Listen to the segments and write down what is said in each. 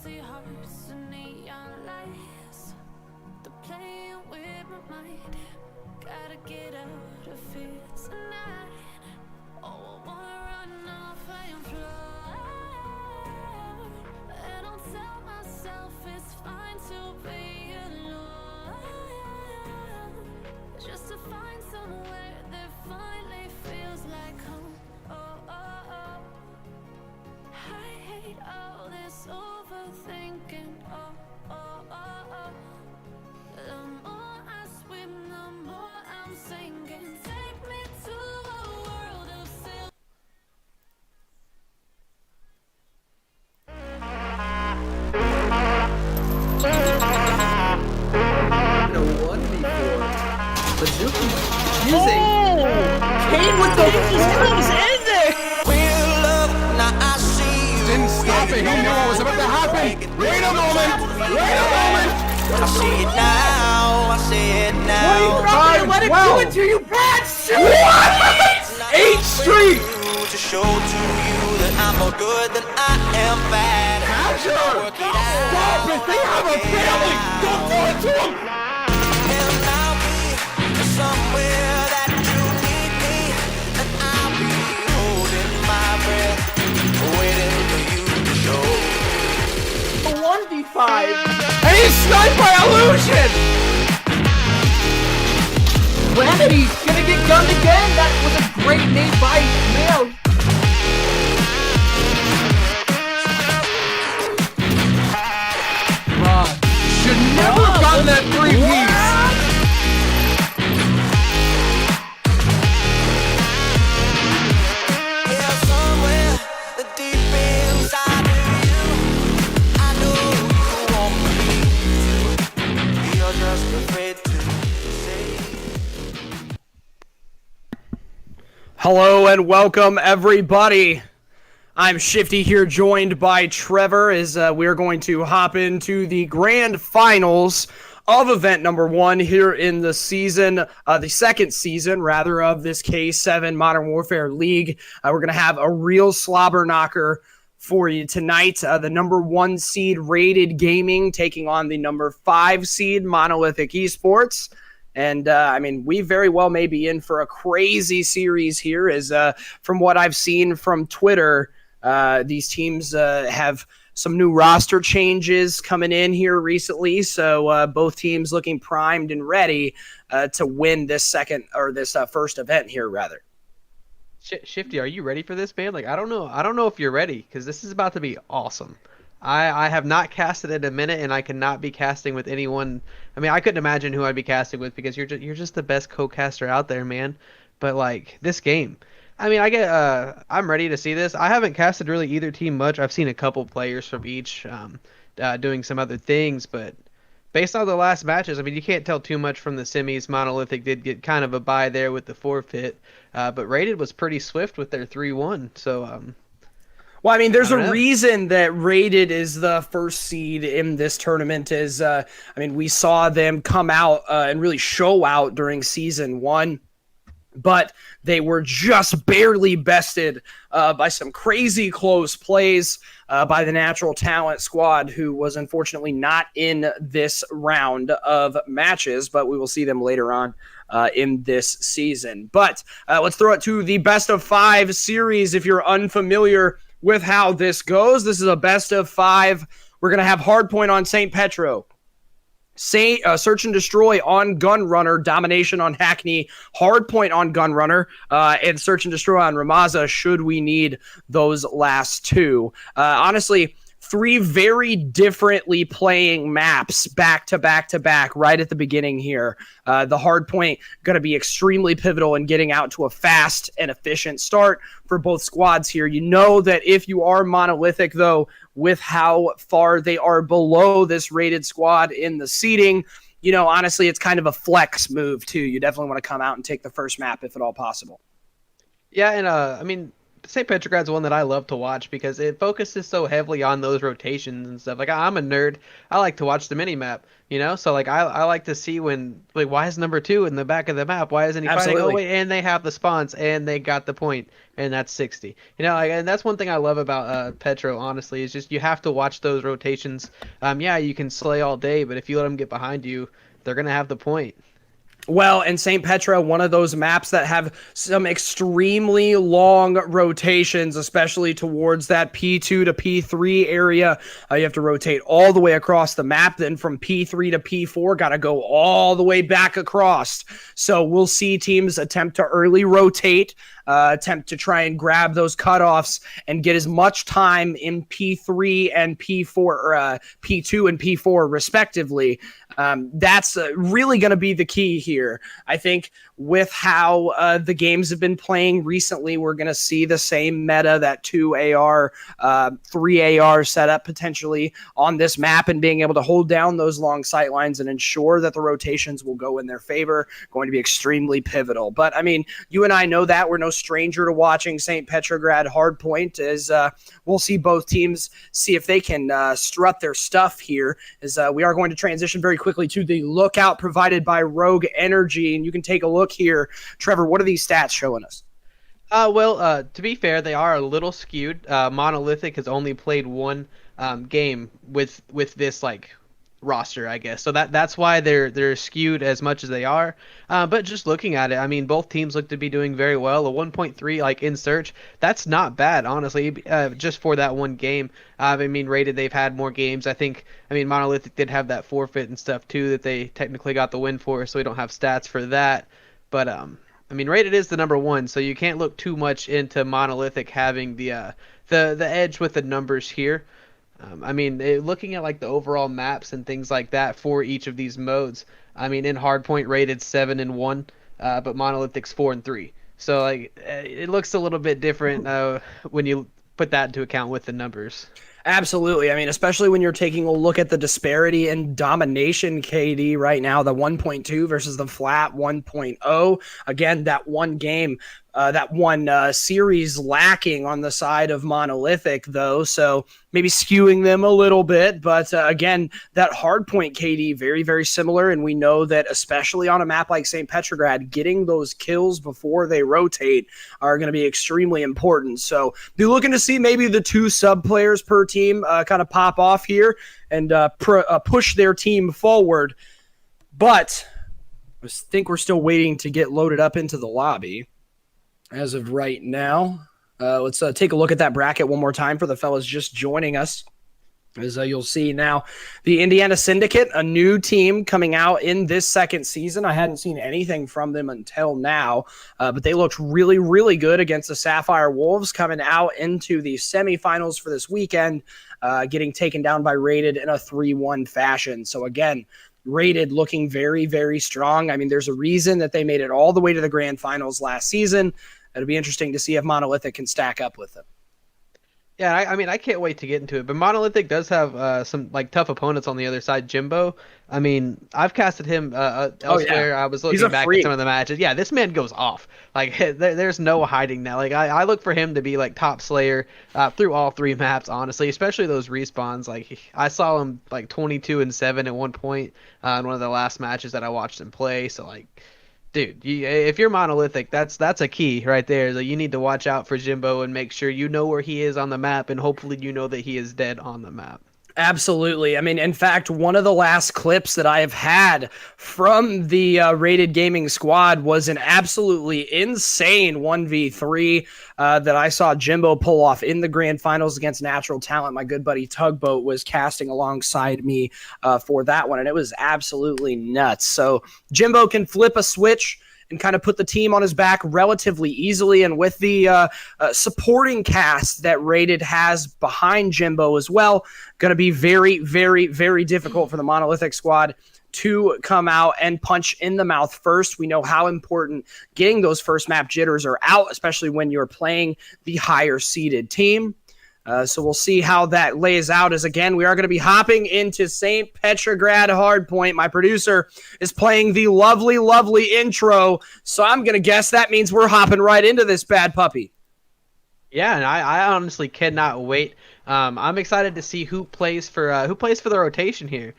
empty hearts and neon lights. They're playing with my mind. Gotta get out of here tonight. Oh, I wanna run off and fly. And I'll tell myself it's fine to be alone. Just to find somewhere that finally feels like home. Oh, oh, oh. I hate all this overthinking. Oh, oh, oh, oh. The more I swim, the more I'm sinking. Take me to a world of silver. Using Kane with the moves in there. Didn't stop it. He knew what was about to happen. Wait a moment. Wait a moment. I see it now. I see it now. Why are you not gonna let it do it to you, Brad? What? 8th Street. To show to you that I'm more good than I am bad. Asher. Stop it. They have a family. Don't do it to them. And I'll be somewhere that you need me, and I'll be holding my breath, waiting for you to show. A 1v5. And he's sniped by Illusion. Remedy gonna get gunned again. That was a great nade by Mayo. Should never have gotten that 3-piece. Yeah, somewhere deep inside of you, I know you want me to. You're just afraid to say. Hello and welcome everybody. I'm Shifty here, joined by Trevor as we're going to hop into the grand finals of event number 1 here in the season, the second season rather of this K7 Modern Warfare League. We're going to have a real slobber knocker for you tonight. The number 1 seed Rated Gaming taking on the number 5 seed Monolithic Esports. And, I mean, we very well may be in for a crazy series here as from what I've seen from Twitter, these teams have some new roster changes coming in here recently. So both teams looking primed and ready to win this first event here, rather. Shifty, are you ready for this, man? Like, I don't know if you're ready, because this is about to be awesome. I have not casted in a minute, and I cannot be casting with anyone. I mean, I couldn't imagine who I'd be casting with, because you're just the best co-caster out there, man. But like this game, I mean, I'm ready to see this. I haven't casted really either team much. I've seen a couple players from each doing some other things, but based on the last matches, I mean, you can't tell too much from the semis. Monolithic did get kind of a bye there with the forfeit, but Rated was pretty swift with their 3-1. So well, I mean, there's a reason that Rated is the first seed in this tournament. I mean, we saw them come out and really show out during season 1, but they were just barely bested by some crazy close plays by the Natural Talent squad, who was unfortunately not in this round of matches, but we will see them later on in this season. But let's throw it to the best of 5 series. If you're unfamiliar with how this goes, this is a best of 5. We're going to have Hardpoint on St. Petro, Search and Destroy on Gunrunner, Domination on Hackney, Hardpoint on Gunrunner, and Search and Destroy on Ramaza, should we need those last 2. Honestly, 3 very differently playing maps back to back to back right at the beginning here. The Hardpoint going to be extremely pivotal in getting out to a fast and efficient start for both squads here. You know that if you are Monolithic, though, with how far they are below this Rated squad in the seeding, you know, honestly, it's kind of a flex move, too. You definitely want to come out and take the first map if at all possible. yeah, and I mean, St. Petrograd's one that I love to watch because it focuses so heavily on those rotations and stuff. Like I'm a nerd. I like to watch the mini map, you know? So like I like to see when like why is number 2 in the back of the map? Why isn't he fighting? Oh Absolutely. wait, and they have the spawns and they got the point and that's 60. You know, like, and that's one thing I love about Petro, honestly, is just you have to watch those rotations. Yeah, you can slay all day, but if you let them get behind you, they're gonna have the point. Well, and St. Petra, one of those maps that have some extremely long rotations, especially towards that P2 to P3 area. You have to rotate all the way across the map. Then from P3 to P4, got to go all the way back across. So we'll see teams attempt to early rotate, attempt to try and grab those cutoffs and get as much time in P3 and P4, or P2 and P4 respectively. That's really going to be the key here. I think with how the games have been playing recently, we're going to see the same meta, that 2 AR, 3 AR setup potentially on this map, and being able to hold down those long sight lines and ensure that the rotations will go in their favor, going to be extremely pivotal. But I mean, you and I know that we're no stranger to watching St. Petrograd hardpoint, as we'll see both teams see if they can strut their stuff here, as we are going to transition very quickly to the lookout provided by Rogue Energy. And you can take a look here. Trevor, what are these stats showing us? Well, to be fair, they are a little skewed. Monolithic has only played one game with this like roster, I guess. So that's why they're skewed as much as they are. But just looking at it, I mean, both teams look to be doing very well. A 1.3 like in search, that's not bad, honestly. Just for that one game. I mean, rated, they've had more games. I mean, Monolithic did have that forfeit and stuff too that they technically got the win for, so we don't have stats for that. But I mean, rated is the number 1, so you can't look too much into Monolithic having the edge with the numbers here. I mean, looking at like the overall maps and things like that for each of these modes, I mean, in Hardpoint rated 7 and 1, but Monolithic's 4 and 3. So like it looks a little bit different when you put that into account with the numbers. Absolutely. I mean, especially when you're taking a look at the disparity in domination KD right now, the 1.2 versus the flat 1.0. Again, that one game, that one series lacking on the side of Monolithic, though. So maybe skewing them a little bit. But again, that hardpoint KD, very, very similar. And we know that especially on a map like St. Petrograd, getting those kills before they rotate are going to be extremely important. So be looking to see maybe the 2 sub players per team kind of pop off here and push their team forward. But I think we're still waiting to get loaded up into the lobby as of right now. Let's take a look at that bracket one more time for the fellas just joining us. As you'll see now, the Indiana Syndicate, a new team coming out in this second season. I hadn't seen anything from them until now, but they looked really, really good against the Sapphire Wolves, coming out into the semifinals for this weekend, getting taken down by Rated in a 3-1 fashion. So again, Rated looking very, very strong. I mean, there's a reason that they made it all the way to the grand finals last season. It'll be interesting to see if Monolithic can stack up with them. Yeah, I mean, I can't wait to get into it. But Monolithic does have some like tough opponents on the other side. Jimbo, I mean, I've casted him elsewhere. Yeah. I was looking back at some of the matches. Yeah, this man goes off. Like, there's no hiding that. Like, I look for him to be like top slayer through all 3 maps, honestly, especially those respawns. Like, I saw him like 22 and 7 at one point in one of the last matches that I watched him play. So like, dude, if you're Monolithic, that's a key right there. Like, you need to watch out for Jimbo and make sure you know where he is on the map, and hopefully you know that he is dead on the map. Absolutely. I mean, in fact, one of the last clips that I have had from the Rated Gaming squad was an absolutely insane 1v3 that I saw Jimbo pull off in the grand finals against Natural Talent. My good buddy Tugboat was casting alongside me for that one, and it was absolutely nuts. So Jimbo can flip a switch and kind of put the team on his back relatively easily. And with the supporting cast that Rated has behind Jimbo as well, going to be very, very, very difficult for the Monolithic squad to come out and punch in the mouth first. We know how important getting those first map jitters are out, especially when you're playing the higher seeded team. So we'll see how that lays out, as again, we are going to be hopping into St. Petrograd Hardpoint. My producer is playing the lovely, lovely intro, so I'm going to guess that means we're hopping right into this bad puppy. Yeah, and I honestly cannot wait. I'm excited to see who plays for the rotation here.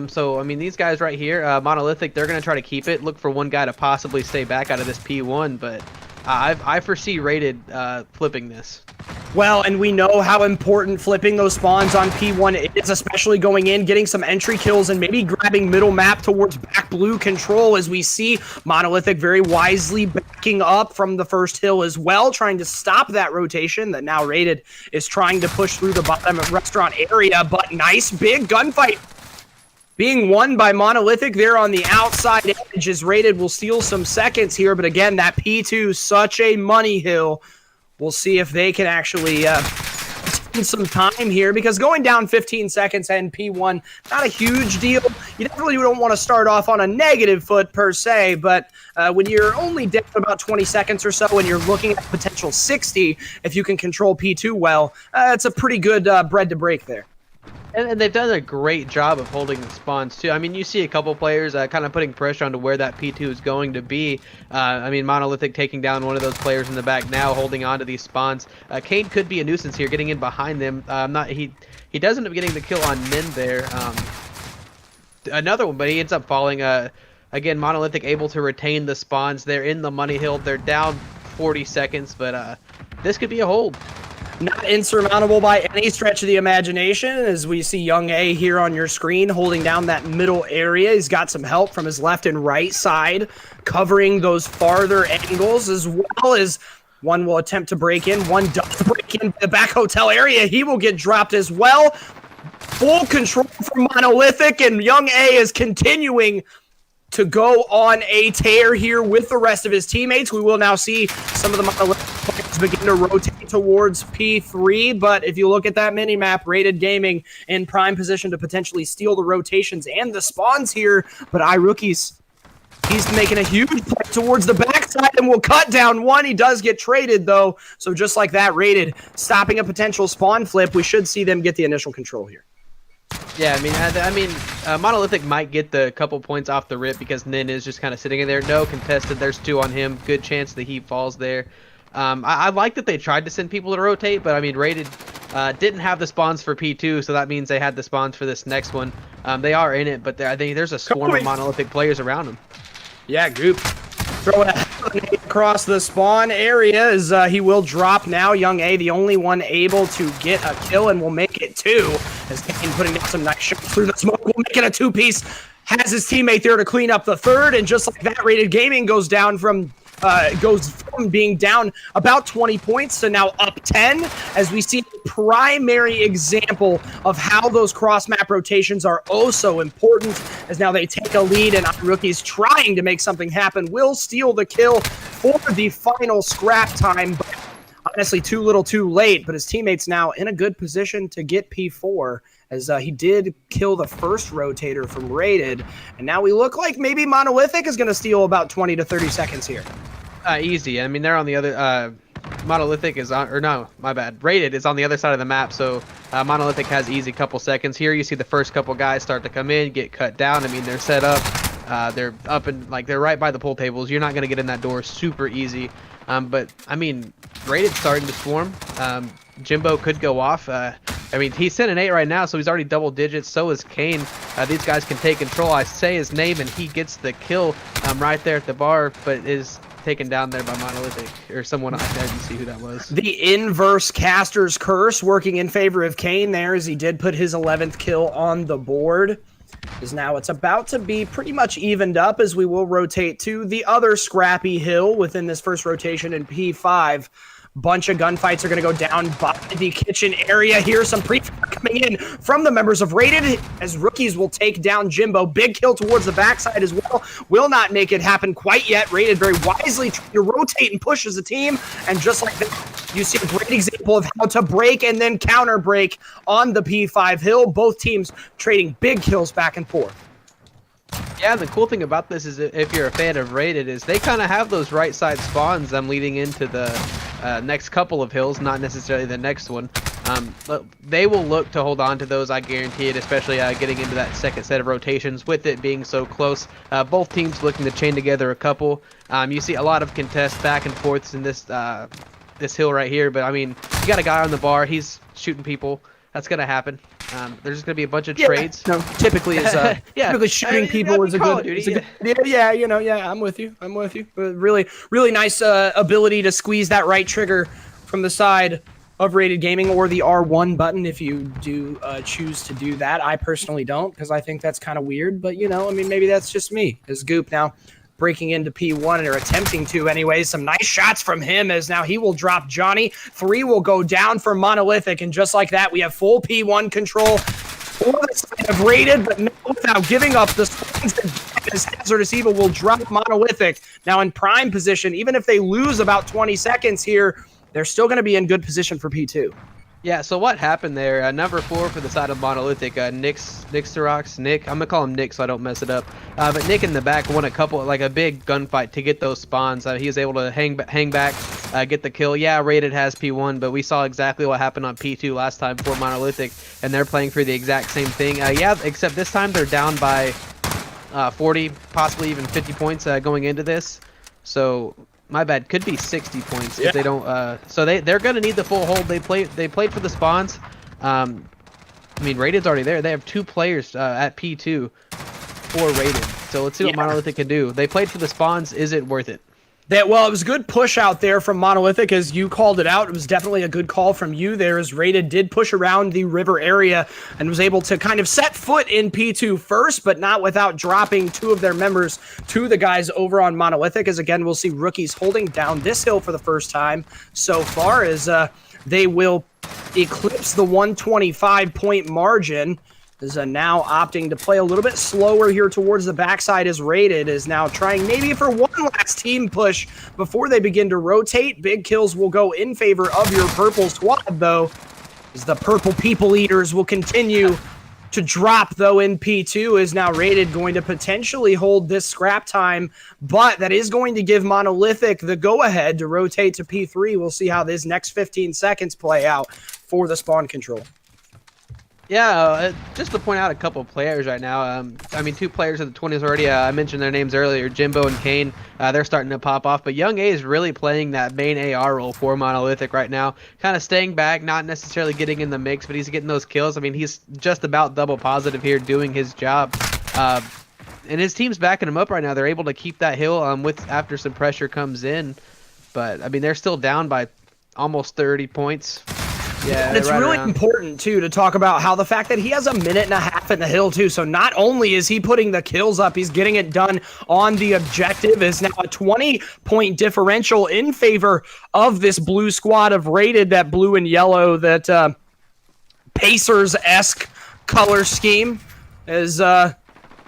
So I mean these guys right here, Monolithic, they're gonna try to keep it. Look for one guy to possibly stay back out of this P1, but I foresee Rated flipping this. Well, and we know how important flipping those spawns on P1 is, especially going in, getting some entry kills, and maybe grabbing middle map towards back blue control, as we see Monolithic very wisely backing up from the first hill as well, trying to stop that rotation that now Rated is trying to push through the bottom restaurant area. But nice big gunfight being won by Monolithic there on the outside edge, as Rated will steal some seconds here. But again, that P2, such a money hill. We'll see if they can actually spend some time here, because going down 15 seconds and P1, not a huge deal. You definitely don't want to start off on a negative foot per se, but when you're only down about 20 seconds or so and you're looking at potential 60, if you can control P2 well, it's a pretty good bread to break there. And they've done a great job of holding the spawns too. I mean, you see a couple players kind of putting pressure onto where that P2 is going to be. I mean, Monolithic taking down one of those players in the back now, holding on to these spawns. Kane could be a nuisance here, getting in behind them. He does end up getting the kill on Min there. Another one, but he ends up falling. Again, Monolithic able to retain the spawns. They're in the money hill. They're down 40 seconds, but this could be a hold. Not insurmountable by any stretch of the imagination, as we see Young A here on your screen holding down that middle area. He's got some help from his left and right side, covering those farther angles, as well as one will attempt to break in. One does break in the back hotel area. He will get dropped as well. Full control from Monolithic, and Young A is continuing to go on a tear here with the rest of his teammates. We will now see some of the Monolithic players begin to rotate towards P3, but if you look at that mini-map, Rated Gaming in prime position to potentially steal the rotations and the spawns here, but iRookies, he's making a huge play towards the backside and will cut down one. He does get traded, though, so just like that, Rated stopping a potential spawn flip. We should see them get the initial control here. Yeah, I mean, Monolithic might get the couple points off the rip because Nin is just kind of sitting in there. No contested. There's two on him. Good chance the heat falls there. I like that they tried to send people to rotate, but I mean, Rated didn't have the spawns for P2, so that means they had the spawns for this next one. They are in it, but I think there's a swarm of Monolithic players around them. Yeah, Goop throwing across the spawn area as he will drop now. Young A, the only one able to get a kill, and will make it two. As Kane putting down some nice shots through the smoke, will make it a two-piece. Has his teammate there to clean up the third, and just like that, Rated Gaming goes from being down about 20 points to now up 10, as we see a primary example of how those cross-map rotations are oh so important, as now they take a lead, and iRookies trying to make something happen will steal the kill for the final scrap time, but honestly too little too late. But his teammates now in a good position to get P4, as he did kill the first rotator from Rated, and now we look like maybe Monolithic is going to steal about 20 to 30 seconds here. Easy. I mean, they're on the other. Monolithic is on, or no, my bad. Rated is on the other side of the map, so Monolithic has easy couple seconds here. You see the first couple guys start to come in, get cut down. I mean, they're set up. They're up and like they're right by the pool tables. You're not going to get in that door super easy. But I mean, Rated's starting to swarm. Jimbo could go off. I mean, he's sitting 8 right now, so he's already double digits. So is Kane. These guys can take control. I say his name, and he gets the kill right there at the bar, but is taken down there by Monolithic, or someone. I didn't see who that was. The inverse caster's curse working in favor of Kane there, as he did put his 11th kill on the board. Is now it's about to be pretty much evened up, as we will rotate to the other scrappy hill within this first rotation in P5. Bunch of gunfights are going to go down by the kitchen area here. Some pre-fire coming in from the members of Rated, as rookies will take down Jimbo. Big kill towards the backside as well. Will not make it happen quite yet. Rated very wisely trying to rotate and push as a team. And just like that, you see a great example of how to break and then counter break on the P5 hill. Both teams trading big kills back and forth. Yeah, the cool thing about this is, if you're a fan of Rated, is they kind of have those right side spawns leading into the next couple of hills, not necessarily the next one. But they will look to hold on to those, I guarantee it, especially getting into that second set of rotations with it being so close. Both teams looking to chain together a couple. You see a lot of contests back and forths in this this hill right here. But I mean, you got a guy on the bar. He's shooting people. That's gonna happen. There's just gonna be a bunch of trades. No, typically is Yeah, typically shooting people is a good, yeah, you know, yeah, I'm with you. But really, really nice ability to squeeze that right trigger from the side of Rated Gaming, or the R1 button if you do choose to do that. I personally don't, because I think that's kind of weird, but you know, I mean, maybe that's just me. As Goop now breaking into P1, or attempting to anyway. Some nice shots from him, as now he will drop Johnny. 3 will go down for Monolithic, and just like that, we have full P1 control for the side of Rated, but no, without giving up the swings. As Hazardous Evil will drop Monolithic now in prime position. Even if they lose about 20 seconds here, they're still going to be in good position for P2. Yeah, so what happened there? Number 4 for the side of Monolithic, Nick, I'm gonna call him Nick so I don't mess it up. But Nick in the back won a big gunfight to get those spawns. He was able to hang back, get the kill. Yeah, Rated has P1, but we saw exactly what happened on P2 last time for Monolithic, and they're playing for the exact same thing. Yeah, except this time they're down by 40, possibly even 50 points going into this. So my bad, could be 60 points if they don't. So they're gonna need the full hold. They played for the spawns. I mean, Rated's already there. They have 2 players at P2 for Rated. So let's see what Monolithic can do. They played for the spawns. Is it worth it? Well, it was a good push out there from Monolithic, as you called it out. It was definitely a good call from you there, as Rated did push around the river area and was able to kind of set foot in P2 first, but not without dropping 2 of their members to the guys over on Monolithic, as again, we'll see rookies holding down this hill for the first time so far, as they will eclipse the 125-point margin. Is now opting to play a little bit slower here towards the backside, as Rated is now trying maybe for one last team push before they begin to rotate. Big kills will go in favor of your purple squad, though, as the purple people eaters will continue to drop, though, in P2. Is now Rated going to potentially hold this scrap time, but that is going to give Monolithic the go-ahead to rotate to P3. We'll see how this next 15 seconds play out for the spawn control. Yeah, just to point out a couple of players right now. I mean, 2 players in the 20s already. I mentioned their names earlier, Jimbo and Kane. They're starting to pop off. But Young A is really playing that main AR role for Monolithic right now. Kind of staying back, not necessarily getting in the mix, but he's getting those kills. I mean, he's just about double positive here, doing his job. And his team's backing him up right now. They're able to keep that hill after some pressure comes in. But, I mean, they're still down by almost 30 points. Yeah, and it's right really around. important, too, to talk about how the fact that he has a minute and a half in the hill, too. So not only is he putting the kills up, he's getting it done on the objective. Is now a 20-point differential in favor of this blue squad of Rated, that blue and yellow, that Pacers-esque color scheme. As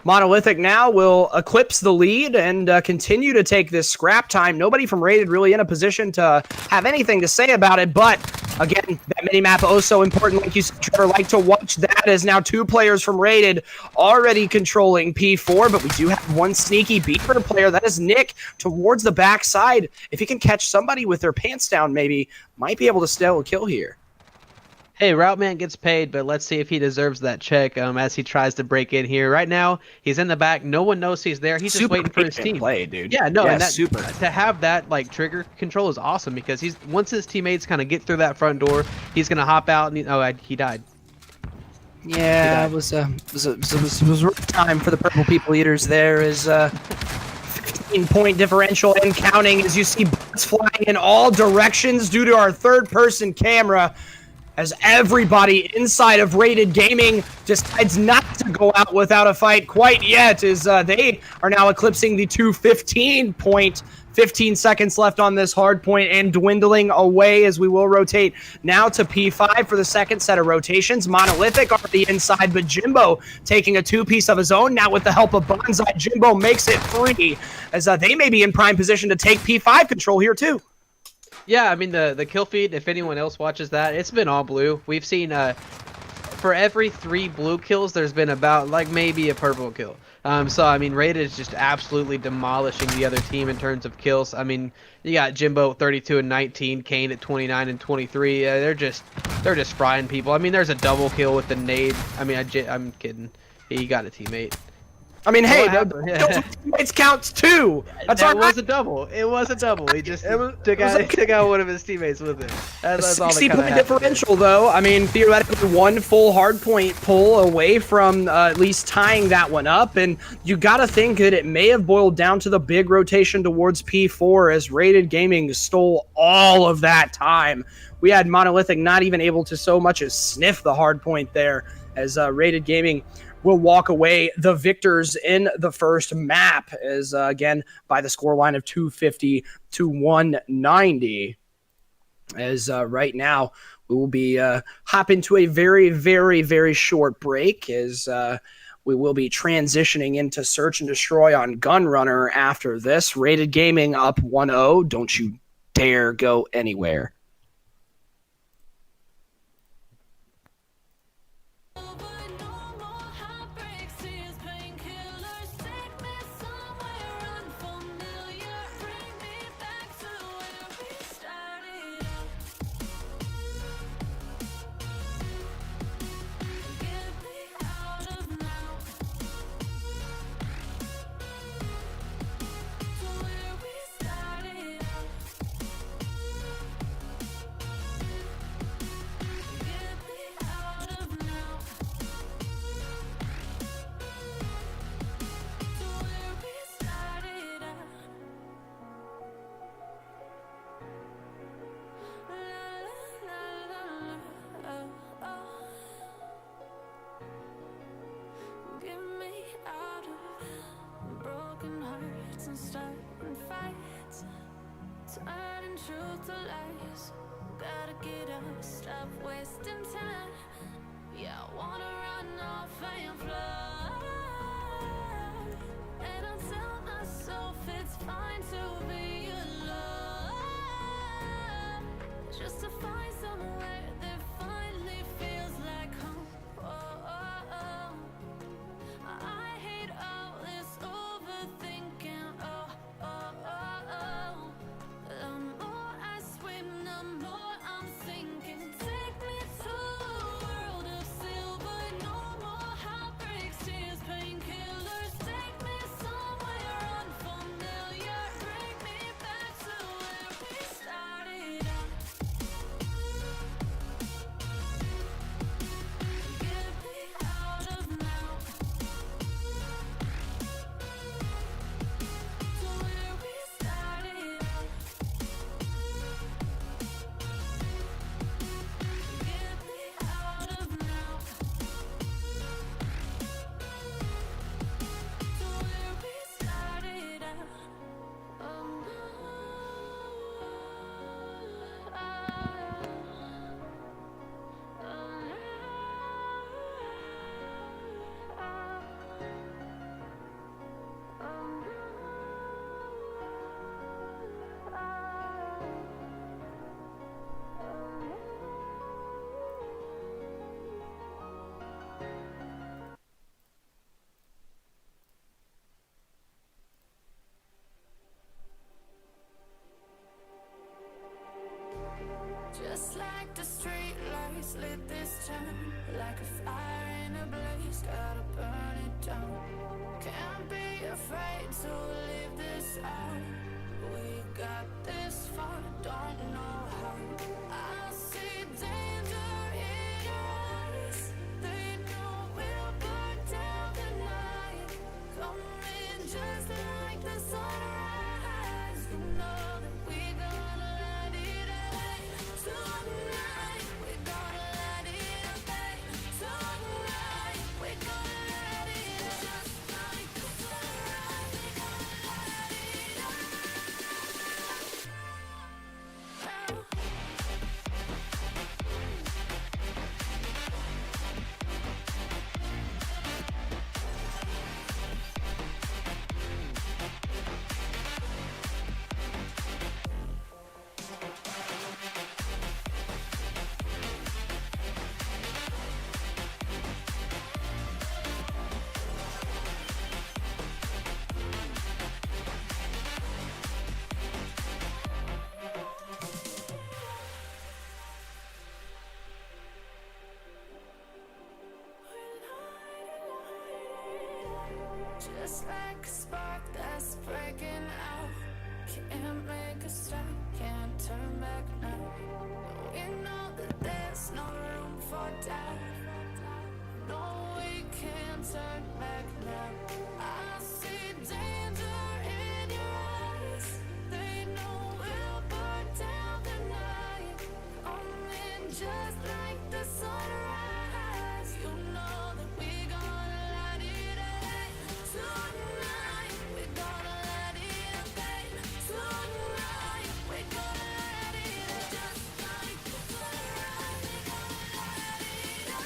Monolithic now will eclipse the lead and continue to take this scrap time. Nobody from Rated really in a position to have anything to say about it, but again, that mini-map oh so important. Like you said, Trevor, like to watch that, as now 2 players from Rated already controlling P4, but we do have one sneaky beeper player. That is Nick towards the backside. If he can catch somebody with their pants down, maybe, might be able to steal a kill here. Hey, Route Man gets paid, but let's see if he deserves that check as he tries to break in here. Right now, he's in the back. No one knows he's there. He's just waiting for his team. Play, dude. Yeah, no, yeah, and that, super. To have that like trigger control is awesome, because once his teammates kind of get through that front door, he's gonna hop out and he died. Yeah, it was rough time for the purple people eaters. There is 15-point differential and counting, as you see bullets flying in all directions due to our third-person camera, as everybody inside of Rated Gaming decides not to go out without a fight quite yet, as they are now eclipsing the 215-point. 15 seconds left on this hard point and dwindling away, as we will rotate now to P5 for the second set of rotations. Monolithic already inside, but Jimbo taking a 2-piece of his own. Now with the help of Bonsai, Jimbo makes it free, as they may be in prime position to take P5 control here too. Yeah, I mean, the kill feed, if anyone else watches that, it's been all blue. We've seen, for every 3 blue kills, there's been about, like, maybe a purple kill. So, I mean, Rated is just absolutely demolishing the other team in terms of kills. I mean, you got Jimbo 32 and 19, Kane at 29 and 23. They're just frying people. I mean, there's a double kill with the nade. I mean, I'm kidding. He got a teammate. I mean, hey, What happened? Yeah. teammates counts too. That's That all was a double. It was a double. He just took out one of his teammates with him. That's all that 60 kinda point happened there. differential, though. I mean, theoretically, one full hard point pull away from at least tying that one up. And you got to think that it may have boiled down to the big rotation towards P4 as Rated Gaming stole all of that time. We had Monolithic not even able to so much as sniff the hard point there, as Rated Gaming will walk away the victors in the first map, as again by the scoreline of 250 to 190. As right now we will be hopping to a very, very, very short break, as we will be transitioning into Search and Destroy on Gunrunner after this. Rated Gaming up 1-0. Don't you dare go anywhere. Turning truth to lies. Gotta get up, stop wasting time. Yeah, I wanna run off and fly. And I tell myself it's fine to be alone, just to find somewhere that finally feels like home. I hate all this overthinking. The more I swim, the more I'm sinking. Take me to a world of silver. No more heartbreaks, tears, painkillers. Take me somewhere unfamiliar. Bring me back to where we started out. Get me out of now. To where we started out. Get me out of now. To where we started out. Just like the street lights lit this town, like a fire in a blaze, gotta burn it down. Can't be afraid to live this out. We got this far, don't know how. I see danger in your eyes. They know we'll burn down the night. Coming just like the sunrise. You know that we gonna let it out. Tonight, we gonna let it out. Tonight, we gonna let it out. Just like the sunrise, we gonna let it out. just like a spark that's breaking out. Can't make a stop, can't turn back now. We know that there's no room for doubt. No, we can't turn back now. I see danger in your eyes. They know we'll burn down the night. Coming just like the sunrise. You know that we gonna light it up tonight. We gonna light it up, babe. Tonight we gonna light it up just like the sunrise. We gonna light it up.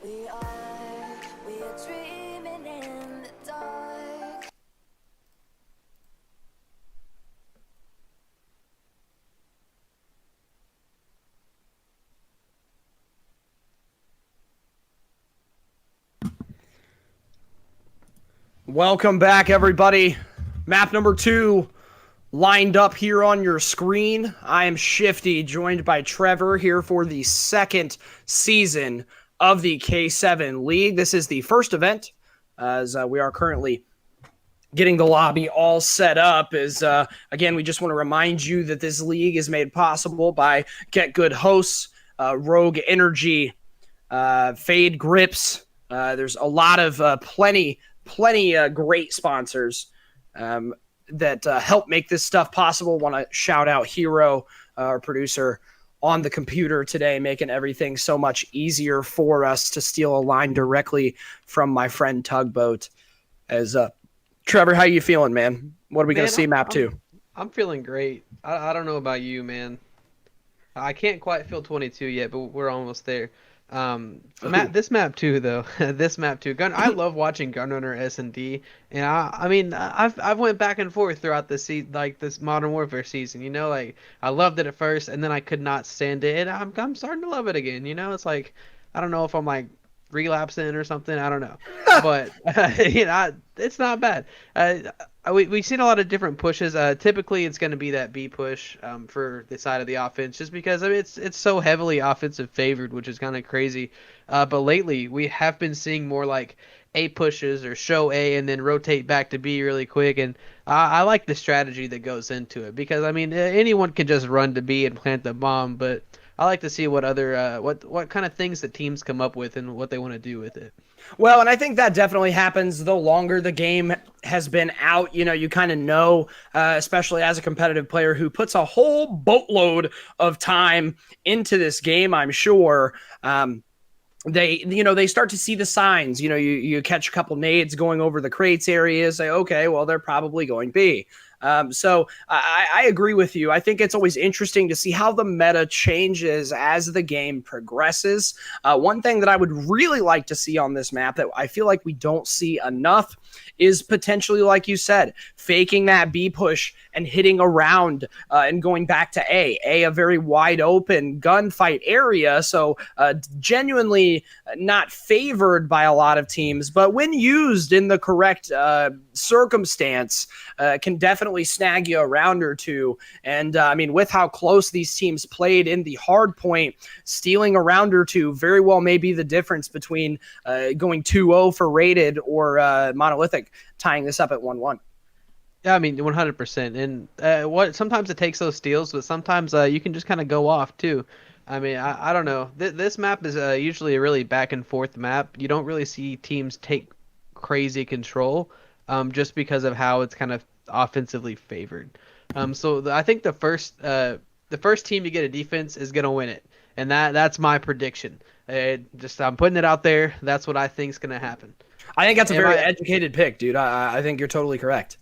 We are dreaming in the dark. Welcome back, everybody. Map number 2 lined up here on your screen. I am Shifty, joined by Trevor here for the second season of the K7 League. This is the first event, as we are currently getting the lobby all set up. Again, we just want to remind you that this league is made possible by Get Good Hosts, Rogue Energy, Fade Grips. There's a lot of plenty great sponsors that help make this stuff possible. Want to shout out Hero, our producer on the computer today, making everything so much easier for us to steal a line directly from my friend Tugboat. Trevor, how you feeling, man? What are we going to see map 2? I'm feeling great. I don't know about you, man. I can't quite feel 22 yet, but we're almost there. This map 2 though, this map 2. I love watching Gunrunner S&D, and I mean I've went back and forth throughout this this Modern Warfare season. You know, like I loved it at first, and then I could not stand it, and I'm starting to love it again. You know, it's like I don't know if I'm like relapsing or something. I don't know, but you know, it's not bad. We've seen a lot of different pushes. Typically, it's going to be that B push for the side of the offense, just because I mean it's so heavily offensive favored, which is kind of crazy. But lately, we have been seeing more like A pushes or show A and then rotate back to B really quick. And I like the strategy that goes into it, because I mean anyone can just run to B and plant the bomb, but I like to see what other what kind of things that teams come up with and what they want to do with it. Well, and I think that definitely happens the longer the game has been out. You know, you kind of know, especially as a competitive player who puts a whole boatload of time into this game, I'm sure. They start to see the signs. You know, you catch a couple nades going over the crates area, say, okay, well, they're probably going B. So I agree with you. I think it's always interesting to see how the meta changes as the game progresses. One thing that I would really like to see on this map that I feel like we don't see enough is potentially, like you said, faking that B push and hitting around and going back to A. A very wide open gunfight area, so genuinely not favored by a lot of teams, but when used in the correct circumstance can definitely snag you a round or two. And I mean, with how close these teams played in the hard point, stealing a round or two very well may be the difference between going 2-0 for Rated or Monolithic tying this up at 1-1. Yeah, I mean 100%. And what sometimes it takes those steals, but sometimes you can just kind of go off too. I mean, I don't know. This map is usually a really back and forth map. You don't really see teams take crazy control, just because of how it's kind of offensively favored. So I think the first team to get a defense is gonna win it, and that's my prediction. I'm putting it out there. That's what I think is gonna happen. I think that's a very educated pick, dude. I think you're totally correct.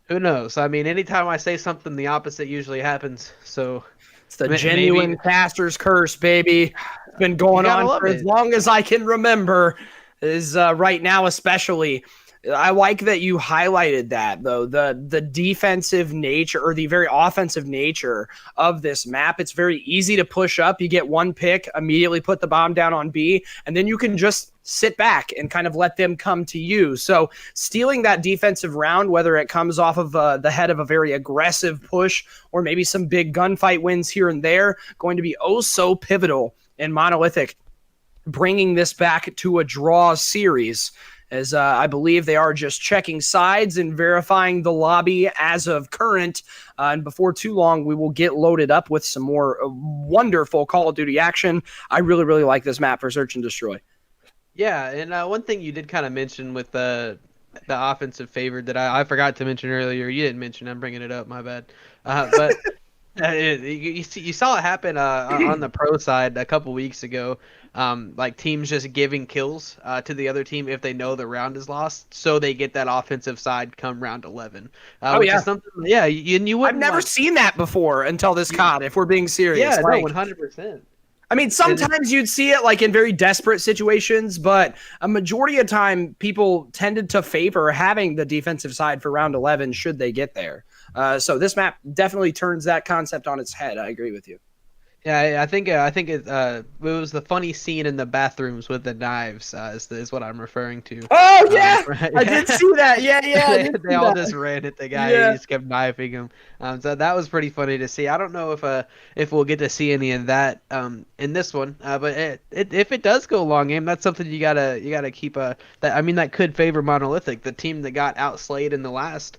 Who knows? I mean, anytime I say something, the opposite usually happens. So. It's the genuine caster's curse, baby. It's been going on for as long as I can remember, is right now especially. I like that you highlighted that, though, the defensive nature or the very offensive nature of this map. It's very easy to push up. You get one pick, immediately put the bomb down on B, and then you can just sit back and kind of let them come to you. So stealing that defensive round, whether it comes off of the head of a very aggressive push or maybe some big gunfight wins here and there, going to be oh so pivotal in Monolithic bringing this back to a draw series, as I believe they are just checking sides and verifying the lobby as of current. And before too long, we will get loaded up with some more wonderful Call of Duty action. I really, really like this map for Search and Destroy. Yeah, and one thing you did kind of mention with the offensive favor that I forgot to mention earlier. You didn't mention. I'm bringing it up. My bad. But you saw it happen on the pro side a couple weeks ago. Like teams just giving kills to the other team if they know the round is lost, so they get that offensive side come round 11. Which is something, yeah, and you wouldn't. I've never seen that before until this COD. If we're being serious, yeah, like, no, 100%. I mean, sometimes you'd see it like in very desperate situations, but a majority of time people tended to favor having the defensive side for round 11 should they get there. So this map definitely turns that concept on its head. I agree with you. Yeah, I think it was the funny scene in the bathrooms with the knives is what I'm referring to. Oh yeah, right? I did see that. Yeah. They all just ran at the guy. Yeah. He just kept knifing him. So that was pretty funny to see. I don't know if we'll get to see any of that in this one. But if it does go long game, that's something you gotta keep that could favor Monolithic, the team that got outslayed in the last.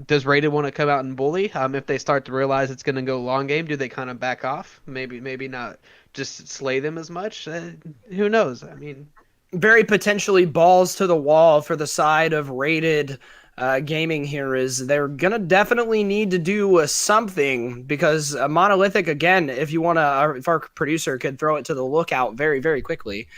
Does Rated want to come out and bully? If they start to realize it's going to go long game, do they kind of back off? Maybe not just slay them as much. Who knows? I mean, very potentially balls to the wall for the side of Rated Gaming here is they're going to definitely need to do something, because Monolithic, again, if our producer could throw it to the lookout very, very quickly,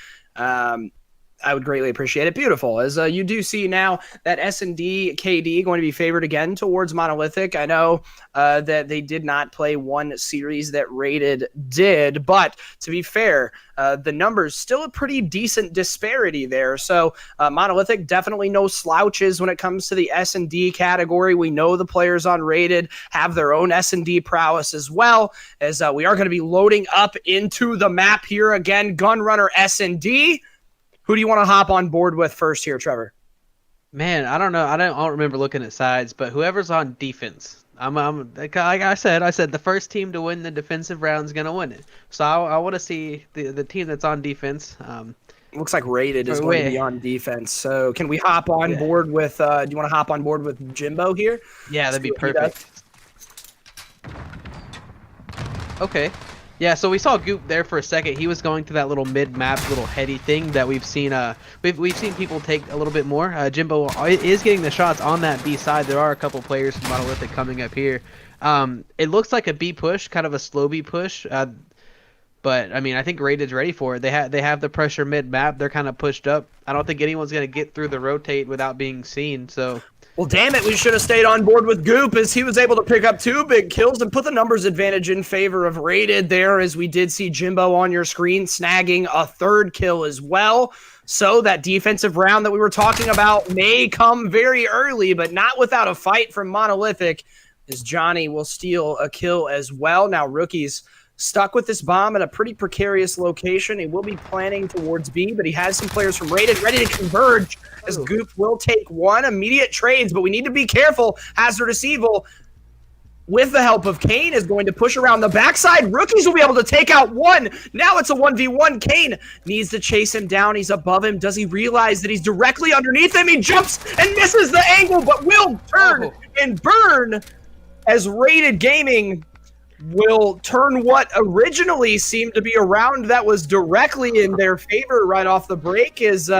I would greatly appreciate it. Beautiful. As you do see now that S&D KD going to be favored again towards Monolithic. I know that they did not play one series that Rated did, but to be fair, the numbers still a pretty decent disparity there. So Monolithic definitely no slouches when it comes to the S&D category. We know the players on Rated have their own S&D prowess as well, as we are going to be loading up into the map here again. Gunrunner S&D. Who do you want to hop on board with first here, Trevor? Man, I don't know. I don't remember looking at sides, but whoever's on defense, I'm like I said the first team to win the defensive round is gonna win it. So I want to see the team that's on defense. Looks like Rated is going to be on defense. So can we hop on board with? Do you want to hop on board with Jimbo here? Yeah, that'd be perfect. Okay. Yeah, so we saw Goop there for a second. He was going to that little mid-map, little heady thing that we've seen. We've seen people take a little bit more. Jimbo is getting the shots on that B side. There are a couple players from Monolithic coming up here. It looks like a B push, kind of a slow B push. But I mean, I think Rated's ready for it. They have the pressure mid-map. They're kind of pushed up. I don't think anyone's gonna get through the rotate without being seen. So. Well, damn it, we should have stayed on board with Goop, as he was able to pick up 2 big kills and put the numbers advantage in favor of Rated there, as we did see Jimbo on your screen snagging a 3rd kill as well. So that defensive round that we were talking about may come very early, but not without a fight from Monolithic, as Johnny will steal a kill as well. Now, rookies stuck with this bomb at a pretty precarious location. He will be planning towards B, but he has some players from Rated ready to converge as Goop will take one. Immediate trades, but we need to be careful. Hazardous Evil, with the help of Kane, is going to push around the backside. Rookies will be able to take out one. Now it's a 1v1. Kane needs to chase him down. He's above him. Does he realize that he's directly underneath him? He jumps and misses the angle, but will turn and burn as Rated Gaming will turn what originally seemed to be a round that was directly in their favor right off the break, as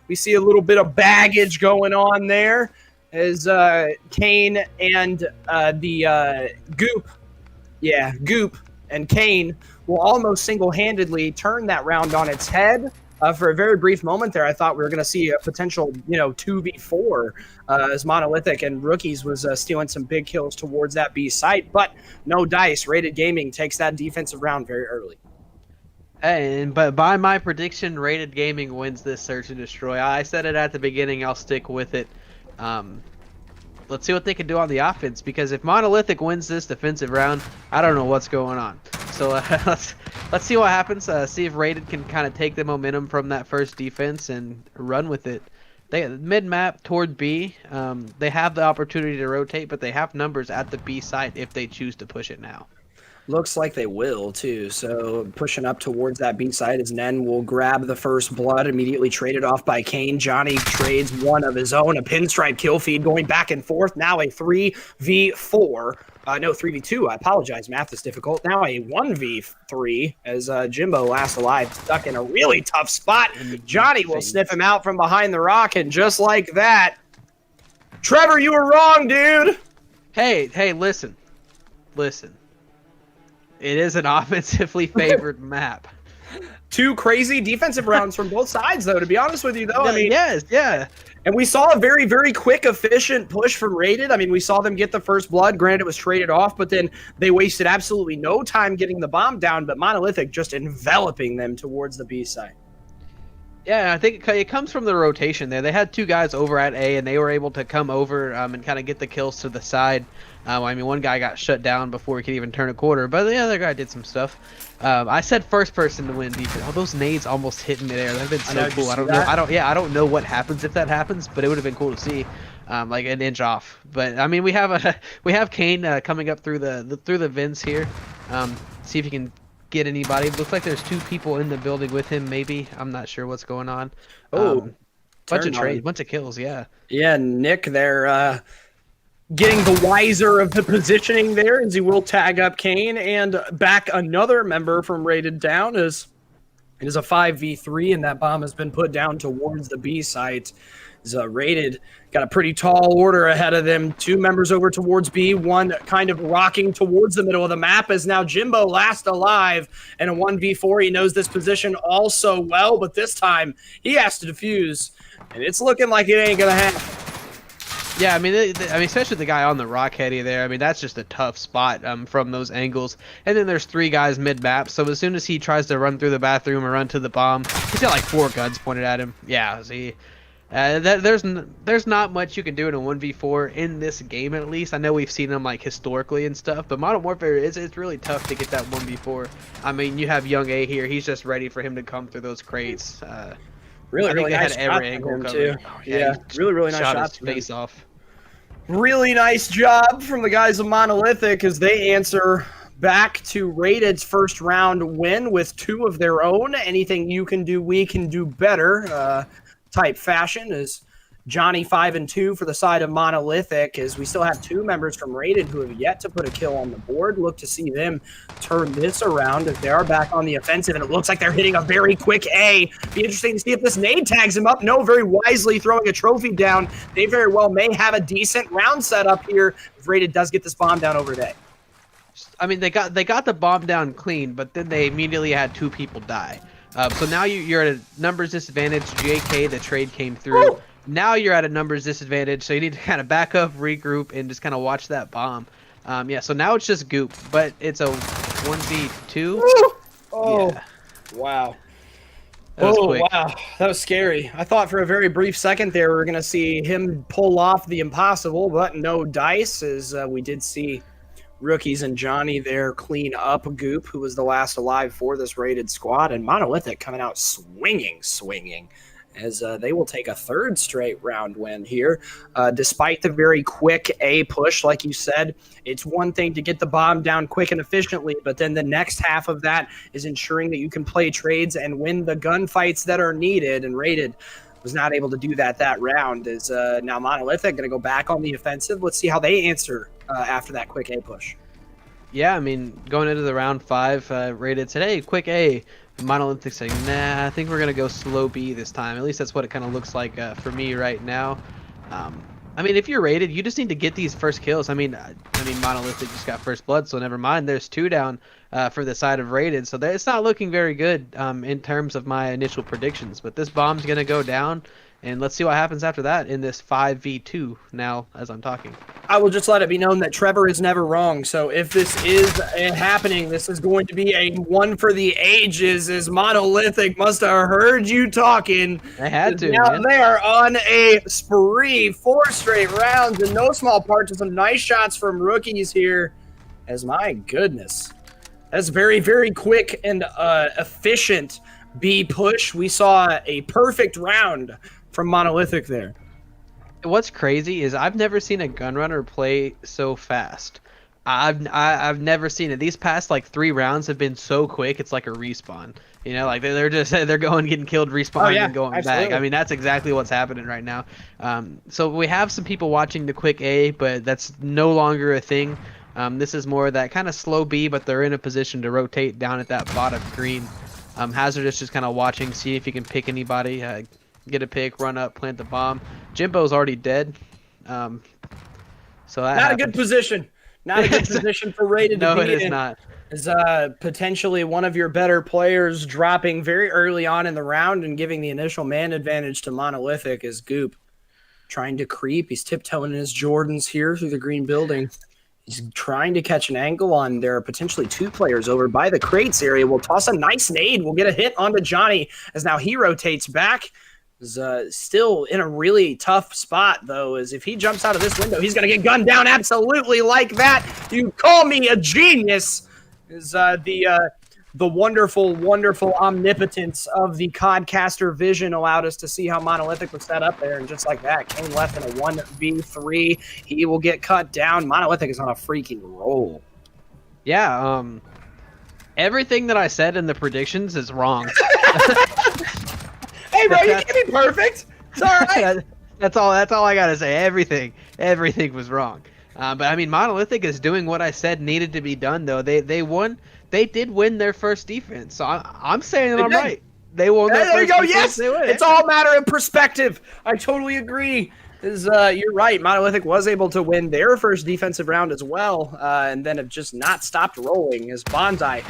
we see a little bit of baggage going on there. As Kane and the Goop and Kane will almost single-handedly turn that round on its head. For a very brief moment there, I thought we were going to see a potential, 2v4 as Monolithic and Rookies was stealing some big kills towards that B site, but no dice. Rated Gaming takes that defensive round very early. But by my prediction, Rated Gaming wins this search and destroy. I said it at the beginning. I'll stick with it. Let's see what they can do on the offense, because if Monolithic wins this defensive round, I don't know what's going on. So let's see what happens. See if Rated can kind of take the momentum from that first defense and run with it. They mid map toward B. They have the opportunity to rotate, but they have numbers at the B site if they choose to push it now. Looks like they will, too. So pushing up towards that B side as Nen will grab the first blood, immediately traded off by Kane. Johnny trades one of his own, a pinstripe kill feed going back and forth. Now a 3v4. No, 3v2. I apologize. Math is difficult. Now a 1v3 as Jimbo, last alive, stuck in a really tough spot. Johnny will sniff him out from behind the rock, and just like that, Trevor, you were wrong, dude. Hey, listen. It is an offensively favored map. Two crazy defensive rounds from both sides, though, to be honest with you, though. I mean, yes, yeah. And we saw a very, very quick, efficient push from Rated. I mean, we saw them get the first blood. Granted, it was traded off, but then they wasted absolutely no time getting the bomb down, but Monolithic just enveloping them towards the B side. Yeah, I think it comes from the rotation there. They had two guys over at A, and they were able to come over and kind of get the kills to the side. I mean, one guy got shut down before he could even turn a quarter, but the other guy did some stuff. I said first person to win defense. Oh, those nades almost hit in midair. That'd been so cool. I don't know what happens if that happens, but it would have been cool to see, like an inch off. But I mean, we have Kane coming up through the vents here. See if he can get anybody. Looks like there's two people in the building with him. Maybe, I'm not sure what's going on. Bunch of trades, bunch of kills. Yeah. Yeah, Nick there. Getting the wiser of the positioning there as he will tag up Kane and back another member from Rated down as it is a 5v3 and that bomb has been put down towards the B site. As Rated got a pretty tall order ahead of them. Two members over towards B, one kind of rocking towards the middle of the map as now Jimbo last alive and a 1v4. He knows this position all so well, but this time he has to defuse and it's looking like it ain't gonna happen. Yeah, I mean, especially the guy on the rock heady there. I mean, that's just a tough spot from those angles. And then there's three guys mid-map, so as soon as he tries to run through the bathroom or run to the bomb, he's got like 4 guns pointed at him. Yeah, see, there's not much you can do in a 1v4 in this game, at least. I know we've seen them like historically and stuff, but Modern Warfare it's really tough to get that 1v4. I mean, you have Young A here; he's just ready for him to come through those crates. Really nice shot every angle too. Oh, yeah, really nice shot. His face off. Really nice job from the guys of Monolithic as they answer back to Rated's first round win with 2 of their own. Anything you can do, we can do better type fashion as Johnny 5-2 for the side of Monolithic as we still have 2 members from Rated who have yet to put a kill on the board. Look to see them turn this around as they are back on the offensive, and it looks like they're hitting a very quick A. Be interesting to see if this nade tags him up. No, very wisely throwing a trophy down. They very well may have a decent round set up here if Rated does get this bomb down over A. I mean, they got the bomb down clean, but then they immediately had 2 people die. So now you're at a numbers disadvantage. JK, the trade came through. Woo! Now you're at a numbers disadvantage, so you need to kind of back up, regroup, and just kind of watch that bomb. Yeah, so now it's just Goop, but it's a 1v2. Woo! Oh, yeah. Wow. Wow, that was scary. I thought for a very brief second there we were going to see him pull off the impossible, but no dice, as we did see Rookies and Johnny there clean up Goop, who was the last alive for this raided squad, and Monolithic coming out swinging, as they will take a third straight round win here. Despite the very quick A push, like you said, it's one thing to get the bomb down quick and efficiently, but then the next half of that is ensuring that you can play trades and win the gunfights that are needed, and Rated was not able to do that round. Is now Monolithic going to go back on the offensive? Let's see how they answer after that quick A push. Yeah, I mean, going into the round 5, Rated said, hey, quick A. Monolithic saying, nah, I think we're going to go slow B this time. At least that's what it kind of looks like for me right now. I mean, if you're Rated, you just need to get these first kills. I mean, Monolithic just got first blood, so never mind. There's 2 down for the side of Rated, so it's not looking very good in terms of my initial predictions. But this bomb's going to go down, and let's see what happens after that in this 5v2 now as I'm talking. I will just let it be known that Trevor is never wrong. So if this is happening, this is going to be a one for the ages, as Monolithic must have heard you talking. They had to, Now man. they are on a spree, 4 straight rounds, in no small part to some nice shots from rookies here. As my goodness, that's very, very quick and efficient B push. We saw a perfect round from Monolithic there. What's crazy is I've never seen a gunrunner play so fast. I've never seen it. These past like 3 rounds have been so quick. It's like a respawn. You know, like they're going getting killed, respawning, and going absolutely. back. I mean, that's exactly what's happening right now. So we have some people watching the quick A, but that's no longer a thing. This is more of that kind of slow B, but they're in a position to rotate down at that bottom green. Hazardous just kind of watching, see if he can pick anybody. Get a pick, run up, plant the bomb. Jimbo's already dead. So that Not a good position. Not a good position for Rated to No, be it is in. not. Is potentially one of your better players dropping very early on in the round and giving the initial man advantage to Monolithic as Goop trying to creep. He's tiptoeing in his Jordans here through the green building. He's trying to catch an angle on there. Potentially 2 players over by the crates area. We'll toss a nice nade. We'll get a hit onto Johnny as now he rotates back. Is still in a really tough spot, though, as if he jumps out of this window, he's going to get gunned down absolutely like that. You call me a genius. Is the wonderful, wonderful omnipotence of the Codcaster vision allowed us to see how Monolithic was set up there, and just like that, came left in a 1v3. He will get cut down. Monolithic is on a freaking roll. Yeah, everything that I said in the predictions is wrong. Hey, bro, you can't be perfect. It's all right. That's all I gotta say. Everything was wrong. But I mean, Monolithic is doing what I said needed to be done. Though they won. They did win their first defense. So I'm saying that I'm did. right. They won. Hey, Their there you first go. defense, Yes, they win. it's all a matter of perspective. I totally agree. You're right. Monolithic was able to win their first defensive round as well, and then have just not stopped rolling. As Bonsai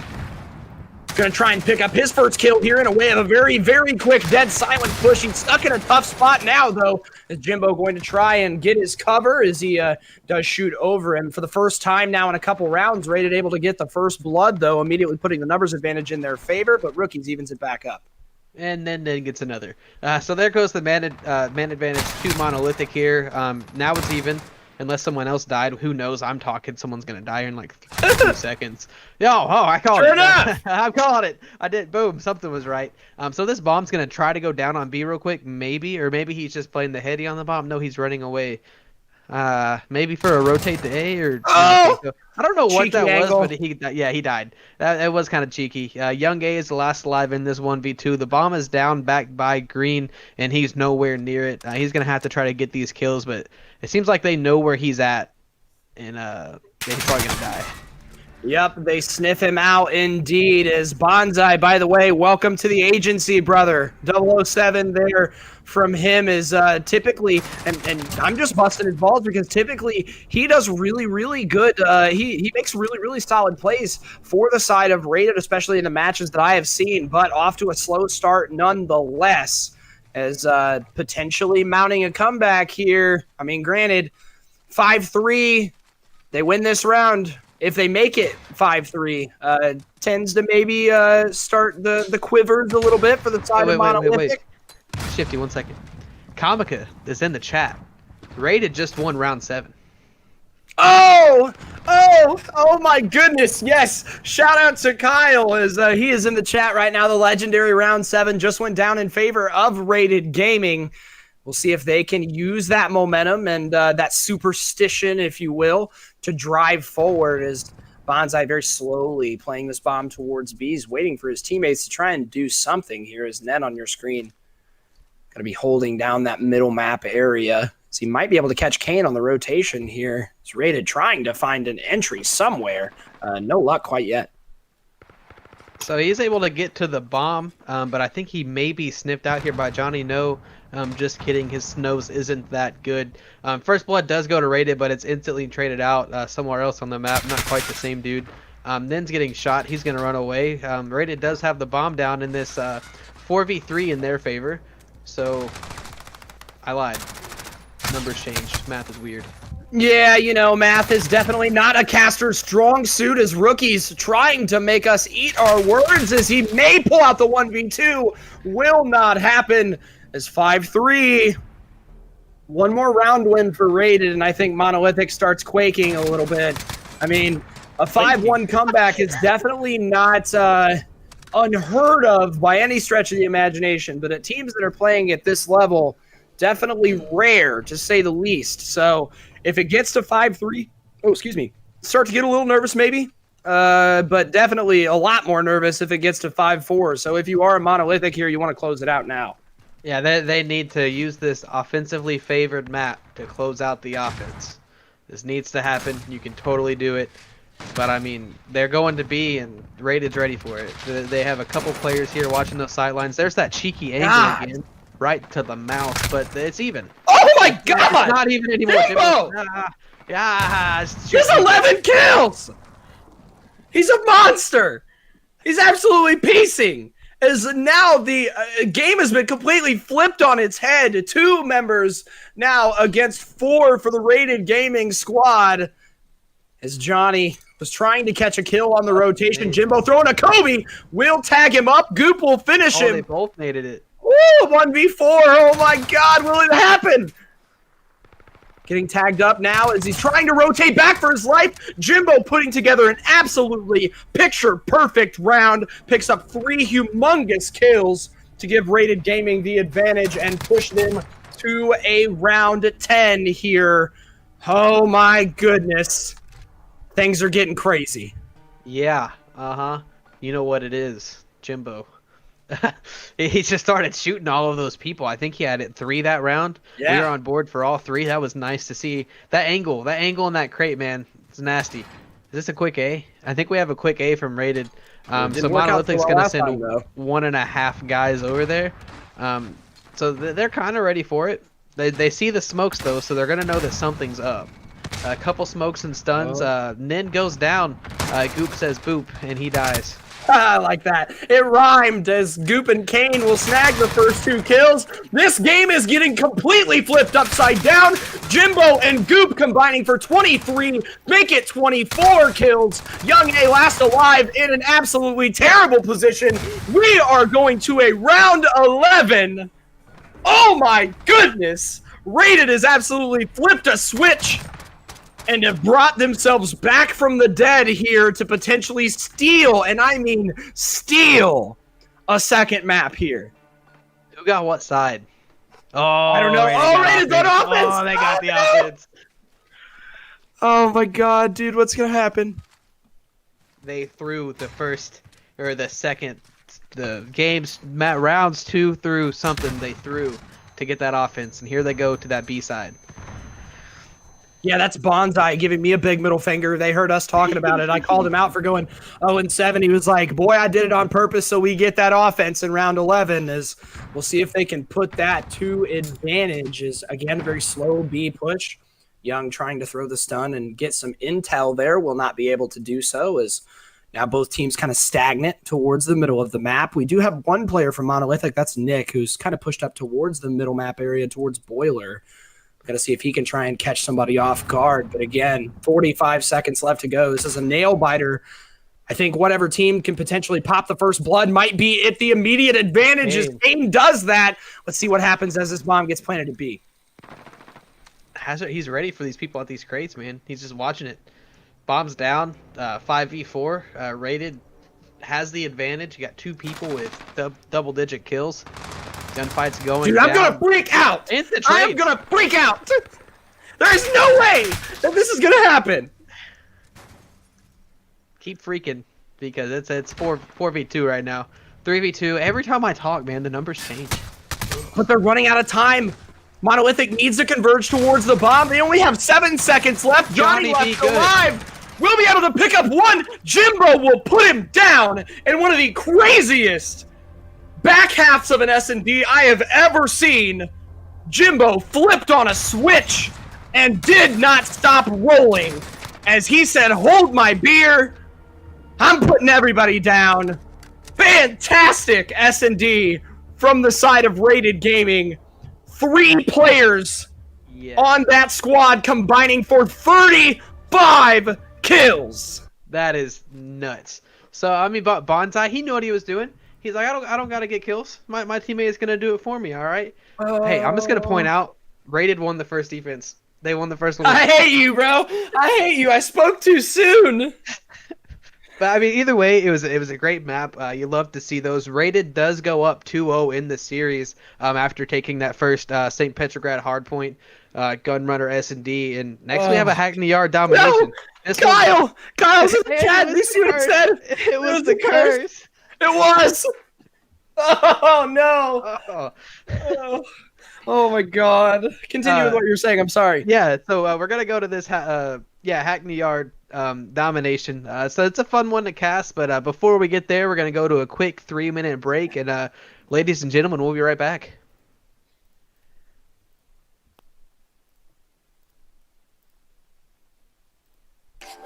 going to try and pick up his first kill here in a way of a very, very quick, dead silent push. He's stuck in a tough spot now, though. Is Jimbo going to try and get his cover as he does shoot over him for the first time now in a couple rounds? Rated able to get the first blood, though, immediately putting the numbers advantage in their favor, but Rookies evens it back up. And then gets another. So there goes the man advantage to Monolithic here. Now it's even. Unless someone else died, who knows? I'm talking. Someone's gonna die in like 2 seconds. I called Sure it. enough. I'm calling it. I did. Boom. Something was right. So this bomb's gonna try to go down on B real quick, maybe, or maybe he's just playing the heady on the bomb. No, he's running away. Maybe for a rotate to A or. Oh! So, I don't know what Cheeky that angle. was, but he died. That was kind of cheeky. Young A is the last alive in this 1v2. The bomb is down back by green, and he's nowhere near it. He's gonna have to try to get these kills, but it seems like they know where he's at, and he's probably gonna die. Yep, they sniff him out indeed. As Bonsai, by the way, welcome to the agency, brother. 007 there from him is typically, and I'm just busting his balls because typically he does really, really good. He makes really, really solid plays for the side of Rated, especially in the matches that I have seen, but off to a slow start nonetheless, as potentially mounting a comeback here. I mean, granted, 5-3, they win this round. If they make it 5-3, tends to maybe start the quivers a little bit for the side of Monolithic. Wait. Shifty, 1 second. Comica is in the chat. Rated just won round 7. Oh my goodness, yes. Shout out to Kyle as he is in the chat right now. The legendary round 7 just went down in favor of Rated Gaming. We'll see if they can use that momentum and that superstition, if you will, to drive forward as Bonsai very slowly playing this bomb towards B's, waiting for his teammates to try and do something here. As Ned on your screen going to be holding down that middle map area. So he might be able to catch Kane on the rotation here. It's Rated trying to find an entry somewhere. No luck quite yet. So he's able to get to the bomb, but I think he may be sniffed out here by Johnny. No, just kidding. His nose isn't that good. First blood does go to Rated, but it's instantly traded out somewhere else on the map. Not quite the same dude. Nen's getting shot. He's going to run away. Rated does have the bomb down in this 4v3 in their favor. So I lied. Numbers changed. Math is weird. Yeah, you know, math is definitely not a caster's strong suit as rookies trying to make us eat our words as he may pull out the 1v2. Will not happen as 5-3. One more round win for Rated, and I think Monolithic starts quaking a little bit. I mean, a 5-1 comeback is definitely not unheard of by any stretch of the imagination, but at teams that are playing at this level, definitely rare, to say the least. So if it gets to 5-3, start to get a little nervous maybe, but definitely a lot more nervous if it gets to 5-4. So if you are a Monolithic here, you want to close it out now. Yeah, they need to use this offensively favored map to close out the offense. This needs to happen. You can totally do it. But, I mean, they're going to be, and Rated's ready for it. They have a couple players here watching those sidelines. There's that cheeky angle again. Right to the mouth, but it's even. Oh my god! It's not even anymore. He's 11 kills! He's a monster! He's absolutely piecing! As now the game has been completely flipped on its head. 2 members now against 4 for the Rated Gaming squad. As Johnny was trying to catch a kill on the rotation. Jimbo throwing a Kobe. Will tag him up. Goop will finish him. They both needed it. Woo! 1v4. Oh my god, will it happen? Getting tagged up now as he's trying to rotate back for his life. Jimbo putting together an absolutely picture-perfect round. Picks up 3 humongous kills to give Rated Gaming the advantage and push them to a round 10 here. Oh my goodness. Things are getting crazy. Yeah, You know what it is, Jimbo. He just started shooting all of those people. I think he had it 3 that round. Yeah. We were on board for all 3. That was nice to see. That angle in that crate, man, it's nasty. Is this a quick A? I think we have a quick A from Rated. So Monolithic's going to send 1.5 guys over there. So they're kind of ready for it. They see the smokes, though, so they're going to know that something's up. A couple smokes and stuns. Nin goes down. Goop says boop, and he dies. I like that. It rhymed as Goop and Kane will snag the first 2 kills. This game is getting completely flipped upside down. Jimbo and Goop combining for 23, make it 24 kills. Young A last alive in an absolutely terrible position. We are going to a round 11. Oh my goodness. Rated has absolutely flipped a switch and have brought themselves back from the dead here to potentially steal, and I mean steal, a second map here. Who got what side? Oh, I don't know. Rated's on offense! Oh, they got the offense. Oh my god, dude, what's gonna happen? They threw the game's rounds 2 through something they threw to get that offense, and here they go to that B side. Yeah, that's Bonsai giving me a big middle finger. They heard us talking about it. I called him out for going 0-7. He was like, boy, I did it on purpose so we get that offense in round 11. As we'll see if they can put that to advantage. Is again, very slow B push. Young trying to throw the stun and get some intel there. Will not be able to do so as now both teams kind of stagnant towards the middle of the map. We do have one player from Monolithic. That's Nick, who's kind of pushed up towards the middle map area towards Boiler. Got to see if he can try and catch somebody off guard. But again, 45 seconds left to go. This is a nail biter. I think whatever team can potentially pop the first blood might be at the immediate advantage as Kane does that. Let's see what happens as this bomb gets planted at B. he's ready for these people at these crates, man. He's just watching it. Bombs down, 5v4, Rated has the advantage. You got 2 people with double-digit kills. Gunfight's going Dude, down. I'm gonna freak out. It's the I am trade. gonna freak out. There's no way that this is gonna happen. Keep freaking because it's 4v2 right now. 3v2. Every time I talk, man, the numbers change. But they're running out of time. Monolithic needs to converge towards the bomb. They only have 7 seconds left. Johnny Johnny, be left good. alive. We'll be able to pick up one. Jimbo will put him down in one of the craziest back halves of an S&D I have ever seen. Jimbo flipped on a switch and did not stop rolling. As he said, hold my beer. I'm putting everybody down. Fantastic S&D from the side of Rated Gaming. 3 players on that squad combining for 35 kills. That is nuts. So I mean, Bonsai, he knew what he was doing. He's like, I don't gotta get kills. My teammate is gonna do it for me. All right. Hey, I'm just gonna point out, Rated won the first defense. They won the first one. I hate you, bro. I hate you. I spoke too soon. But I mean, either way, it was a great map. You love to see those. Rated does go up 2-0 in the series after taking that first St. Petrograd hardpoint, Gunrunner S&D, and next we have a Hackney Yard domination. No! Kyle's in the chat. You see what it said? It was the curse. It was. Oh no. Oh. Oh my God. Continue with what you're saying. I'm sorry. Yeah. So we're gonna go to this Hackney Yard domination. So it's a fun one to cast, but before we get there, we're gonna go to a quick 3-minute break, and ladies and gentlemen, we'll be right back.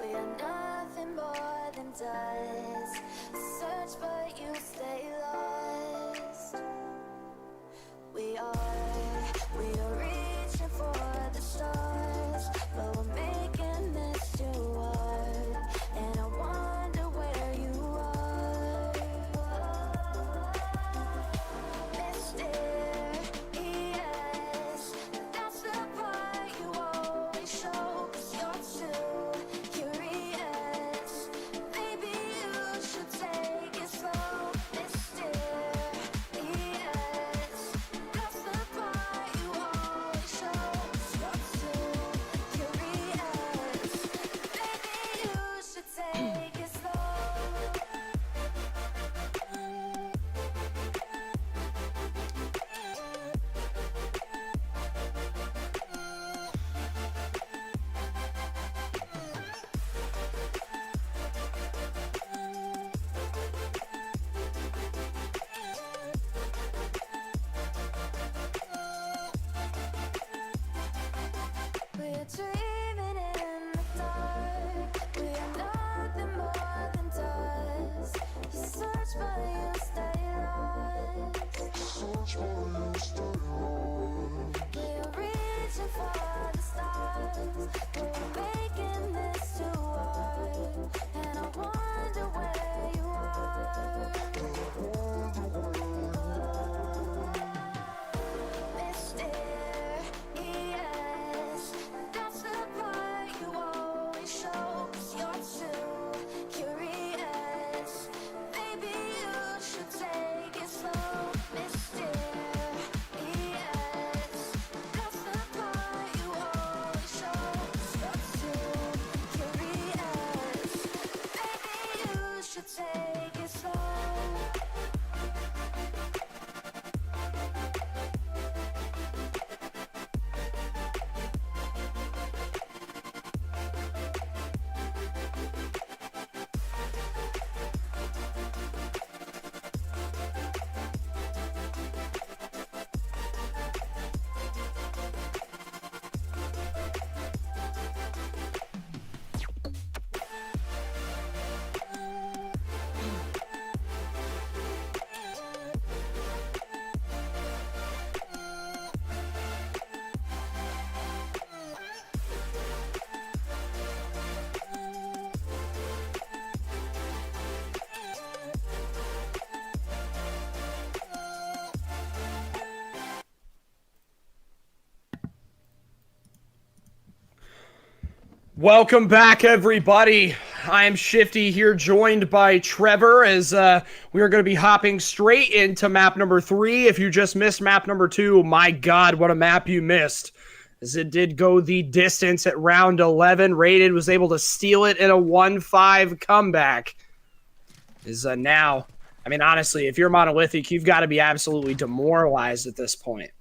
We are nothing more than dust. Search, but you stay lost. We are reaching for the stars, but we're making this too hard. And I wonder where you are. Mystic. Welcome back, everybody. I am Shifty here, joined by Trevor, as we are going to be hopping straight into map number 3. If you just missed map number 2, my God, what a map you missed. As it did go the distance at round 11. Rated was able to steal it in a 1-5 comeback. Now, I mean, honestly, if you're Monolithic, you've got to be absolutely demoralized at this point.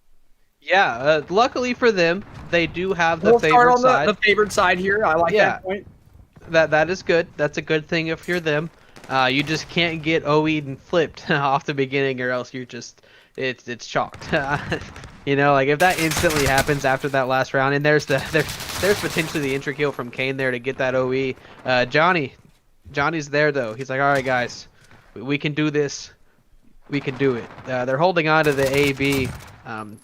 Yeah, luckily for them, they do have the We'll favored start on side. the favored side here. I like that point. That is good. That's a good thing if you're them. You just can't get OE'd and flipped off the beginning, or else you're just it's chalked. You know, like if that instantly happens after that last round, and there's potentially the entry kill from Kane there to get that OE. Johnny's there though. He's like, all right guys, we can do this. We can do it. They're holding on to the AB.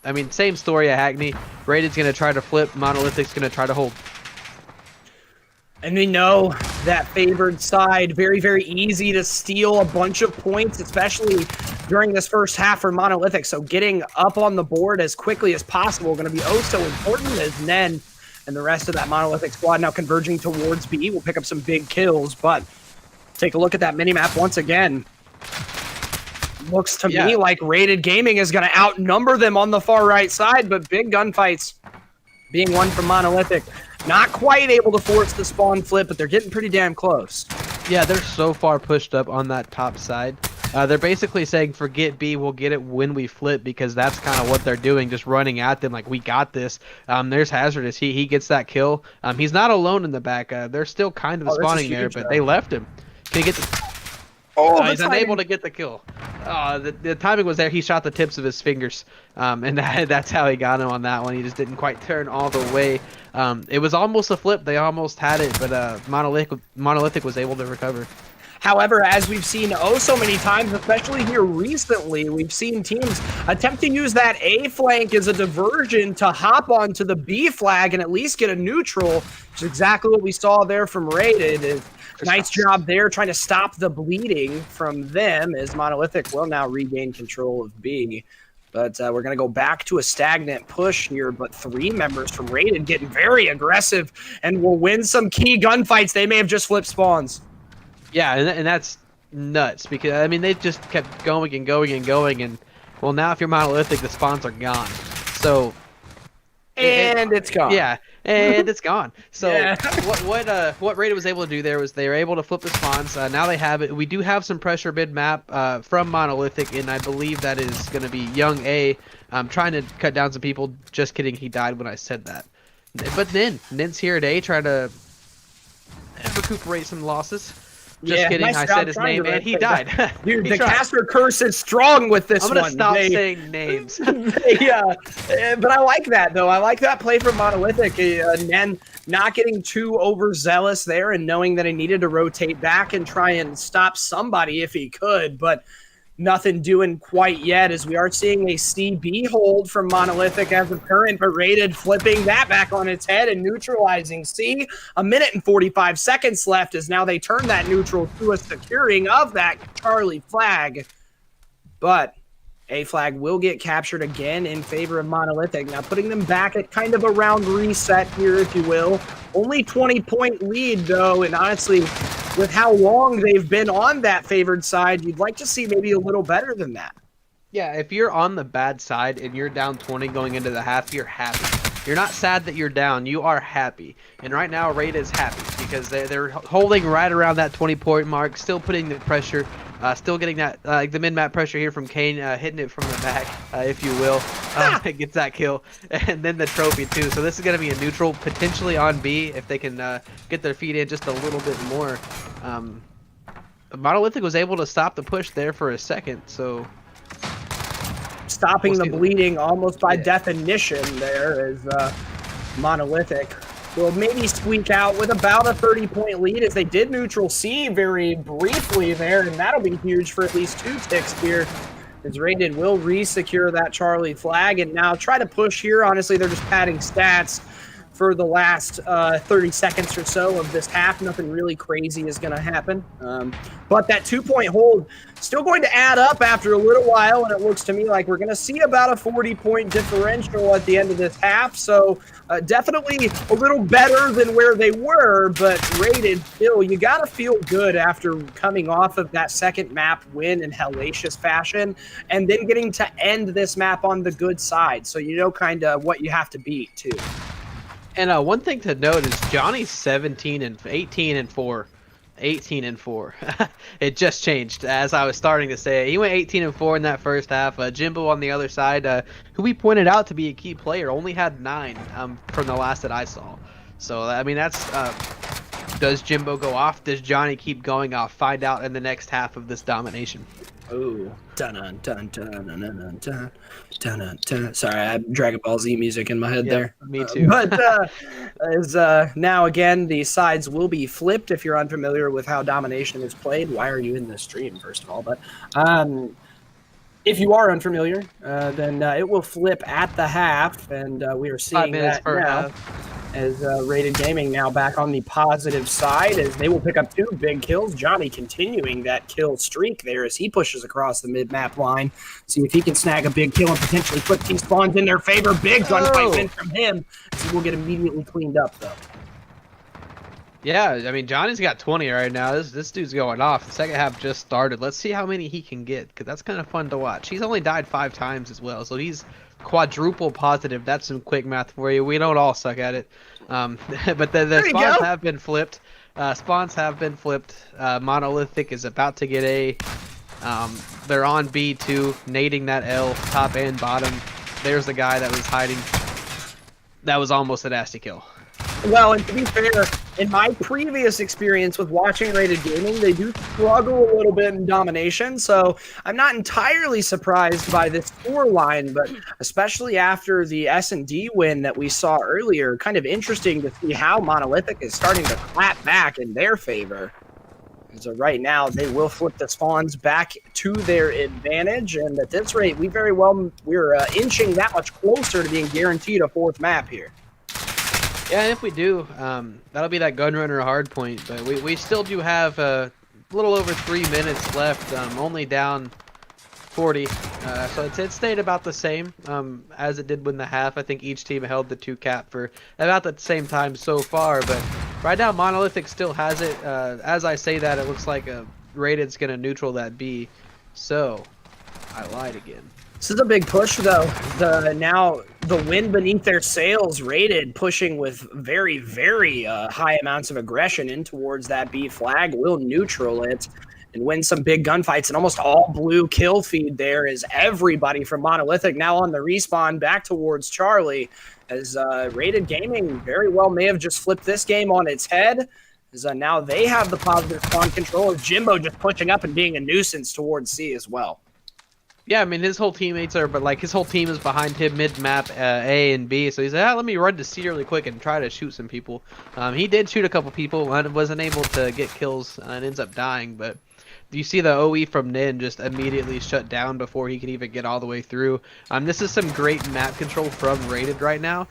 I mean, same story at Hackney. Rated's going to try to flip. Monolithic's going to try to hold. And we know that favored side, very, very easy to steal a bunch of points, especially during this first half for Monolithic. So getting up on the board as quickly as possible going to be oh so important, as Nen and the rest of that Monolithic squad now converging towards B will pick up some big kills. But take a look at that minimap once again. Looks to me like Rated Gaming is going to outnumber them on the far right side, but big gunfights being won from Monolithic. Not quite able to force the spawn flip, but they're getting pretty damn close. Yeah, they're so far pushed up on that top side. They're basically saying, forget B, we'll get it when we flip, because that's kind of what they're doing, just running at them like, we got this. There's Hazardous. He gets that kill. He's not alone in the back. They're still kind of spawning there, but they left him. Can he get the... he's unable to get the kill. The timing was there. He shot the tips of his fingers, and that's how he got him on that one. He just didn't quite turn all the way. It was almost a flip. They almost had it, but Monolithic was able to recover. However, as we've seen oh so many times, especially here recently, we've seen teams attempt to use that A flank as a diversion to hop onto the B flag and at least get a neutral, which is exactly what we saw there from Rated. Nice job there trying to stop the bleeding from them, as Monolithic will now regain control of B. But we're going to go back to a stagnant push here, but 3 members from Rated getting very aggressive and will win some key gunfights. They may have just flipped spawns. Yeah, and that's nuts, because, I mean, they just kept going and going and going, and, well, now if you're Monolithic, the spawns are gone. So... And it's gone. Yeah, and it's gone. So Yeah. what Rated was able to do there was they were able to flip the spawns. Now they have it. We do have some pressure mid map from Monolithic, and I believe that is going to be Young A trying to cut down some people. Just kidding, he died when I said that. But Nin's here at A trying to recuperate some losses. Just kidding, nice I job said his name and he died. Dude, He the tried. caster curse is strong with this I'm one. gonna stop saying names. Yeah, but I like that though. I like that play from Monolithic. And not getting too overzealous there and knowing that he needed to rotate back and try and stop somebody if he could, but nothing doing quite yet, as we are seeing a CB hold from Monolithic as of current, but Rated flipping that back on its head and neutralizing C. 1 minute and 45 seconds left, as now they turn that neutral to a securing of that Charlie flag. But A flag will get captured again in favor of Monolithic. Now putting them back at kind of a round reset here, if you will. Only 20-point lead, though, and honestly, with how long they've been on that favored side, you'd like to see maybe a little better than that. Yeah, if you're on the bad side and you're down 20 going into the half, you're happy. You're not sad that you're down. You are happy. And right now, Raid is happy because they're holding right around that 20-point mark, still putting the pressure, still getting that the mid-map pressure here from Kane, hitting it from the back, if you will. Gets that kill. And then the trophy, too. So this is going to be a neutral, potentially on B, if they can get their feet in just a little bit more. Monolithic was able to stop the push there for a second, so... Stopping the bleeding almost by definition there is Monolithic will maybe squeak out with about a 30-point lead, as they did neutral C very briefly there, and that'll be huge for at least 2 ticks here, as Rated will re-secure that Charlie flag and now try to push here. Honestly, they're just padding stats for the last 30 seconds or so of this half. Nothing really crazy is going to happen. But that 2-point hold still going to add up after a little while, and it looks to me like we're going to see about a 40-point differential at the end of this half. So definitely a little better than where they were, but Rated still, you got to feel good after coming off of that second map win in hellacious fashion and then getting to end this map on the good side. So you know kind of what you have to beat too. And one thing to note is Johnny's 18 and 4. It just changed as I was starting to say. He went 18 and 4 in that first half. Jimbo on the other side, who we pointed out to be a key player, only had 9 from the last that I saw. So I mean, that's does Jimbo go off? Does Johnny keep going off? Find out in the next half of this domination. Ooh. Dun dun dun dun dun dun dun dun dun. Sorry, I have Dragon Ball Z music in my head there. Me too. But as now again, the sides will be flipped. If you're unfamiliar with how domination is played, why are you in this stream, first of all? But if you are unfamiliar, then it will flip at the half, and we are seeing 5 minutes that per now. half. As Rated Gaming now back on the positive side as they will pick up 2 big kills. Johnny continuing that kill streak there as he pushes across the mid-map line. See if he can snag a big kill and potentially flip these spawns in their favor. Big gunfight win from him. So we'll get immediately cleaned up though. Yeah, I mean, Johnny's got 20 right now. This dude's going off. The second half just started. Let's see how many he can get, because that's kind of fun to watch. He's only died 5 times as well, so he's quadruple positive. That's some quick math for you. We don't all suck at it. But the spawns have been flipped. Monolithic is about to get A. They're on B2, nading that L, top and bottom. There's the guy that was hiding. That was almost a nasty kill. Well, and to be fair, in my previous experience with watching Rated Gaming, they do struggle a little bit in domination, so I'm not entirely surprised by this score line, but especially after the S&D win that we saw earlier, kind of interesting to see how Monolithic is starting to clap back in their favor. So right now, they will flip the spawns back to their advantage, and at this rate, we're inching that much closer to being guaranteed a 4th map here. Yeah, and if we do, that'll be that gunrunner hard point. But we still do have a little over 3 minutes left, only down 40. So it stayed about the same as it did when the half. I think each team held the 2 cap for about the same time so far. But right now, Monolithic still has it. As I say that, it looks like Rated's going to neutral that B. So I lied again. This is a big push, though. Now the wind beneath their sails, Rated pushing with very, very high amounts of aggression in towards that B flag, will neutral it and win some big gunfights. And almost all blue kill feed there is everybody from Monolithic now on the respawn back towards Charlie, as Rated Gaming very well may have just flipped this game on its head. As now they have the positive spawn control, of Jimbo just pushing up and being a nuisance towards C as well. Yeah, I mean, his whole teammates are, but like his whole team is behind him mid-map A and B. So he's like, let me run to C really quick and try to shoot some people. He did shoot a couple people and wasn't able to get kills and ends up dying. But you see the OE from Nin just immediately shut down before he could even get all the way through. This is some great map control from Rated right now.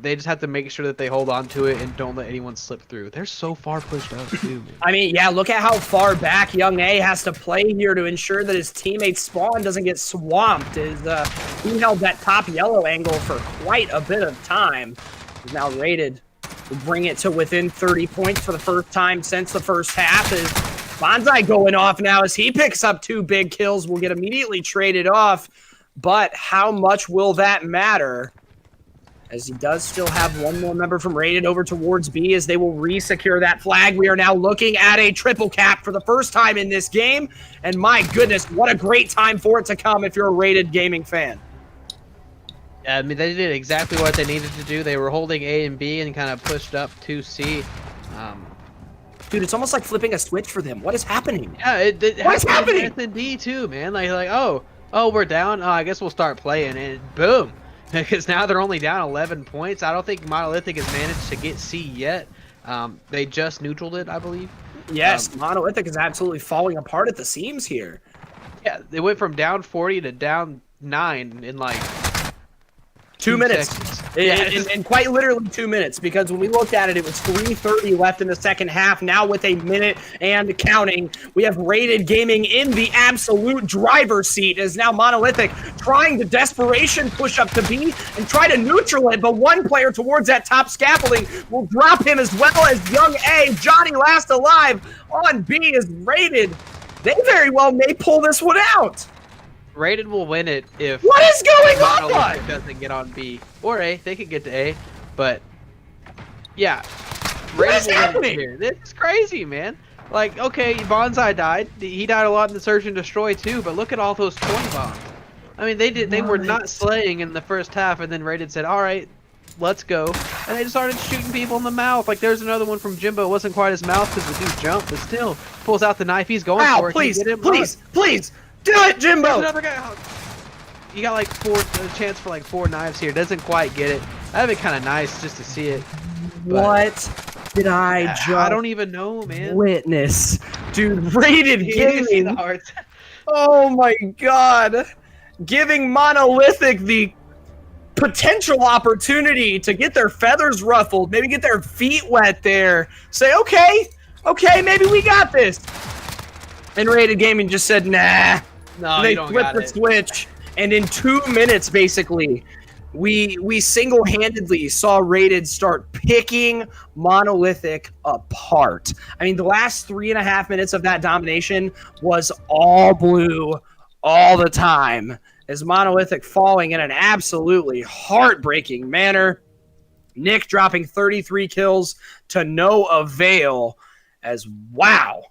They just have to make sure that they hold on to it and don't let anyone slip through. They're so far pushed up too, man. I mean, yeah, look at how far back Young A has to play here to ensure that his teammate's spawn doesn't get swamped. He held that top yellow angle for quite a bit of time. He's now Rated to bring it to within 30 points for the first time since the first half. Is Bonsai going off now as he picks up 2 big kills, will get immediately traded off. But how much will that matter? As he does still have 1 more member from Rated over towards B as they will re-secure that flag. We are now looking at a triple cap for the first time in this game. And my goodness, what a great time for it to come if you're a Rated Gaming fan. Yeah, I mean, they did exactly what they needed to do. They were holding A and B and kind of pushed up to C. Dude, it's almost like flipping a switch for them. What is happening? Yeah, What's happening? S&D too, man. Like, oh, we're down. Oh, I guess we'll start playing, and boom, because now they're only down 11 points. I don't think Monolithic has managed to get C yet. They just neutraled it, I believe. Yes, Monolithic is absolutely falling apart at the seams here. Yeah, they went from down 40 to down 9 in like 2 minutes. seconds. In quite literally 2 minutes, because when we looked at it, it was 3:30 left in the second half. Now with a minute and counting, we have Rated Gaming in the absolute driver's seat, as now Monolithic trying to desperation push up to B and try to neutral it, but one player towards that top scaffolding will drop him, as well as Young A. Johnny last alive on B is Rated. They very well may pull this one out. Rated will win it if What is going on? Monolithic doesn't get on B or A. They could get to A, but yeah, What is Rated will win it happening? here. This is crazy, man. Like, okay, Bonsai died. He died a lot in the Search and Destroy too, but look at all those 20 bombs. I mean, they were not slaying in the first half, and then Rated said, "All right, let's go," and they just started shooting people in the mouth. Like, there's another one from Jimbo. It wasn't quite his mouth because the dude jumped, but still pulls out the knife. He's going Ow, for it. please, Can you get him? please, please, do it, There's Jimbo! another guy. Oh, you got like a chance for like 4 knives here. Doesn't quite get it. That'd be kind of nice just to see it. What did I just I don't even know, man. witness? Dude, Rated You see the Gaming. hearts. Oh my god. Giving Monolithic the potential opportunity to get their feathers ruffled, maybe get their feet wet there. Say, okay, maybe we got this. And Rated Gaming just said, nah. No, They you don't flipped got the it. switch, and in 2 minutes, basically, we single-handedly saw Rated start picking Monolithic apart. I mean, the last 3.5 minutes of that domination was all blue all the time, as Monolithic falling in an absolutely heartbreaking manner. Nick dropping 33 kills to no avail, as wow.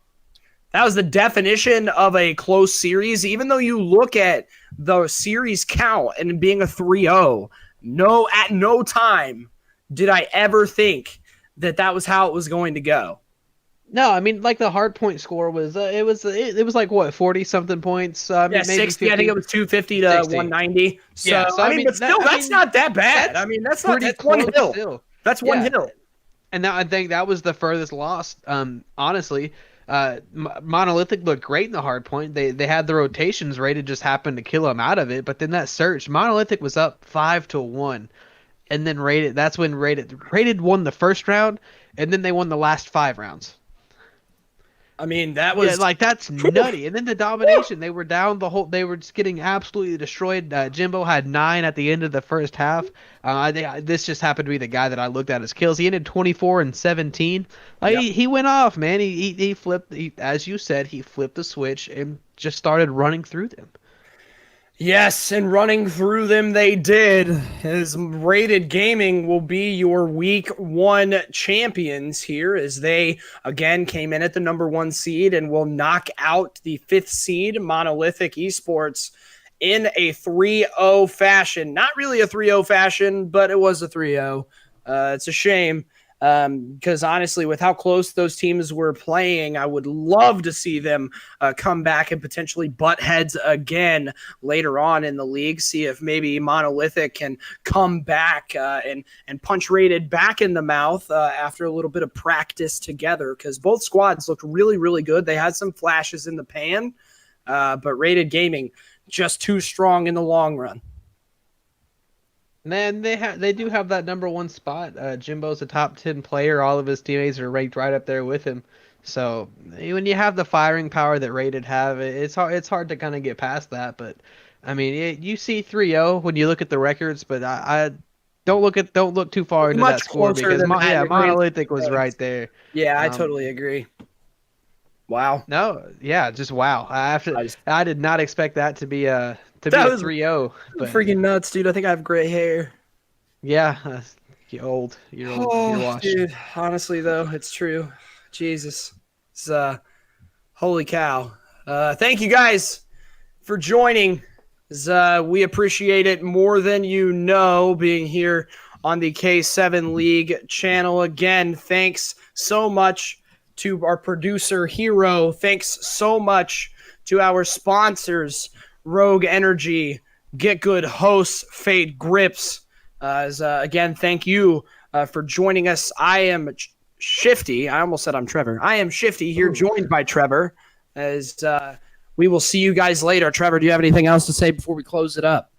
That was the definition of a close series. Even though you look at the series count and being a 3-0, at no time did I ever think that was how it was going to go. No, I mean, like the hard point score was it was like what 40 something points. Yeah, maybe 60. 50. I think it was 250 to 60. 190. So, Yeah, so I mean, but still, that's not that bad. that's I mean, that's pretty one close hill. still. That's one Yeah. hill. And I think that was the furthest lost. Honestly, Monolithic looked great in the hard point. They had the rotations. Rated just happened to kill them out of it. But then that search, Monolithic was up 5-1, and then Rated. That's when Rated won the first round, and then they won the last 5 rounds. I mean, that was That's nutty. And then the domination, they were down the whole. They were just getting absolutely destroyed. Jimbo had 9 at the end of the first half. This just happened to be the guy that I looked at his kills. He ended 24 and 17. He went off, man. He flipped. As you said, he flipped the switch and just started running through them. Yes, and running through them they did. As Rated Gaming will be your week 1 champions here, as they again came in at the number 1 seed and will knock out the 5th seed Monolithic Esports in a 3-0 fashion. Not really a 3-0 fashion, but it was a 3-0. It's a shame. Because honestly, with how close those teams were playing, I would love to see them come back and potentially butt heads again later on in the league. See if maybe Monolithic can come back and punch Rated back in the mouth after a little bit of practice together. Because both squads looked really, really good. They had some flashes in the pan, but Rated Gaming just too strong in the long run. And then they do have that number 1 spot. Jimbo's a top 10 player. All of his teammates are ranked right up there with him. So when you have the firing power that Rated have, it's hard to kind of get past that. But I mean, you see 3-0 when you look at the records, but I don't look too far into Much that score closer because than that. Monolithic was right there. Yeah, I totally agree. Wow. No, yeah, just wow. I did not expect that to be a That was 3-0. But freaking nuts, dude. I think I have gray hair. yeah, you're old. You're washed. Dude, honestly though, it's true. Jesus. It's holy cow. Thank you guys for joining. We appreciate it more than you know, being here on the K7 League channel. Again, thanks so much to our producer Hero. Thanks so much to our sponsors, Rogue Energy, Get Good Hosts, Fade Grips. Again, thank you for joining us. I am Shifty. I almost said I'm Trevor. I am Shifty here, joined by Trevor. As we will see you guys later. Trevor, do you have anything else to say before we close it up?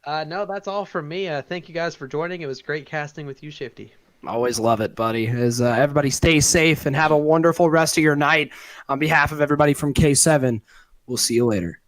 No, that's all from me. Thank you guys for joining. It was great casting with you, Shifty. Always love it, buddy. As everybody stay safe and have a wonderful rest of your night. On behalf of everybody from K7, we'll see you later.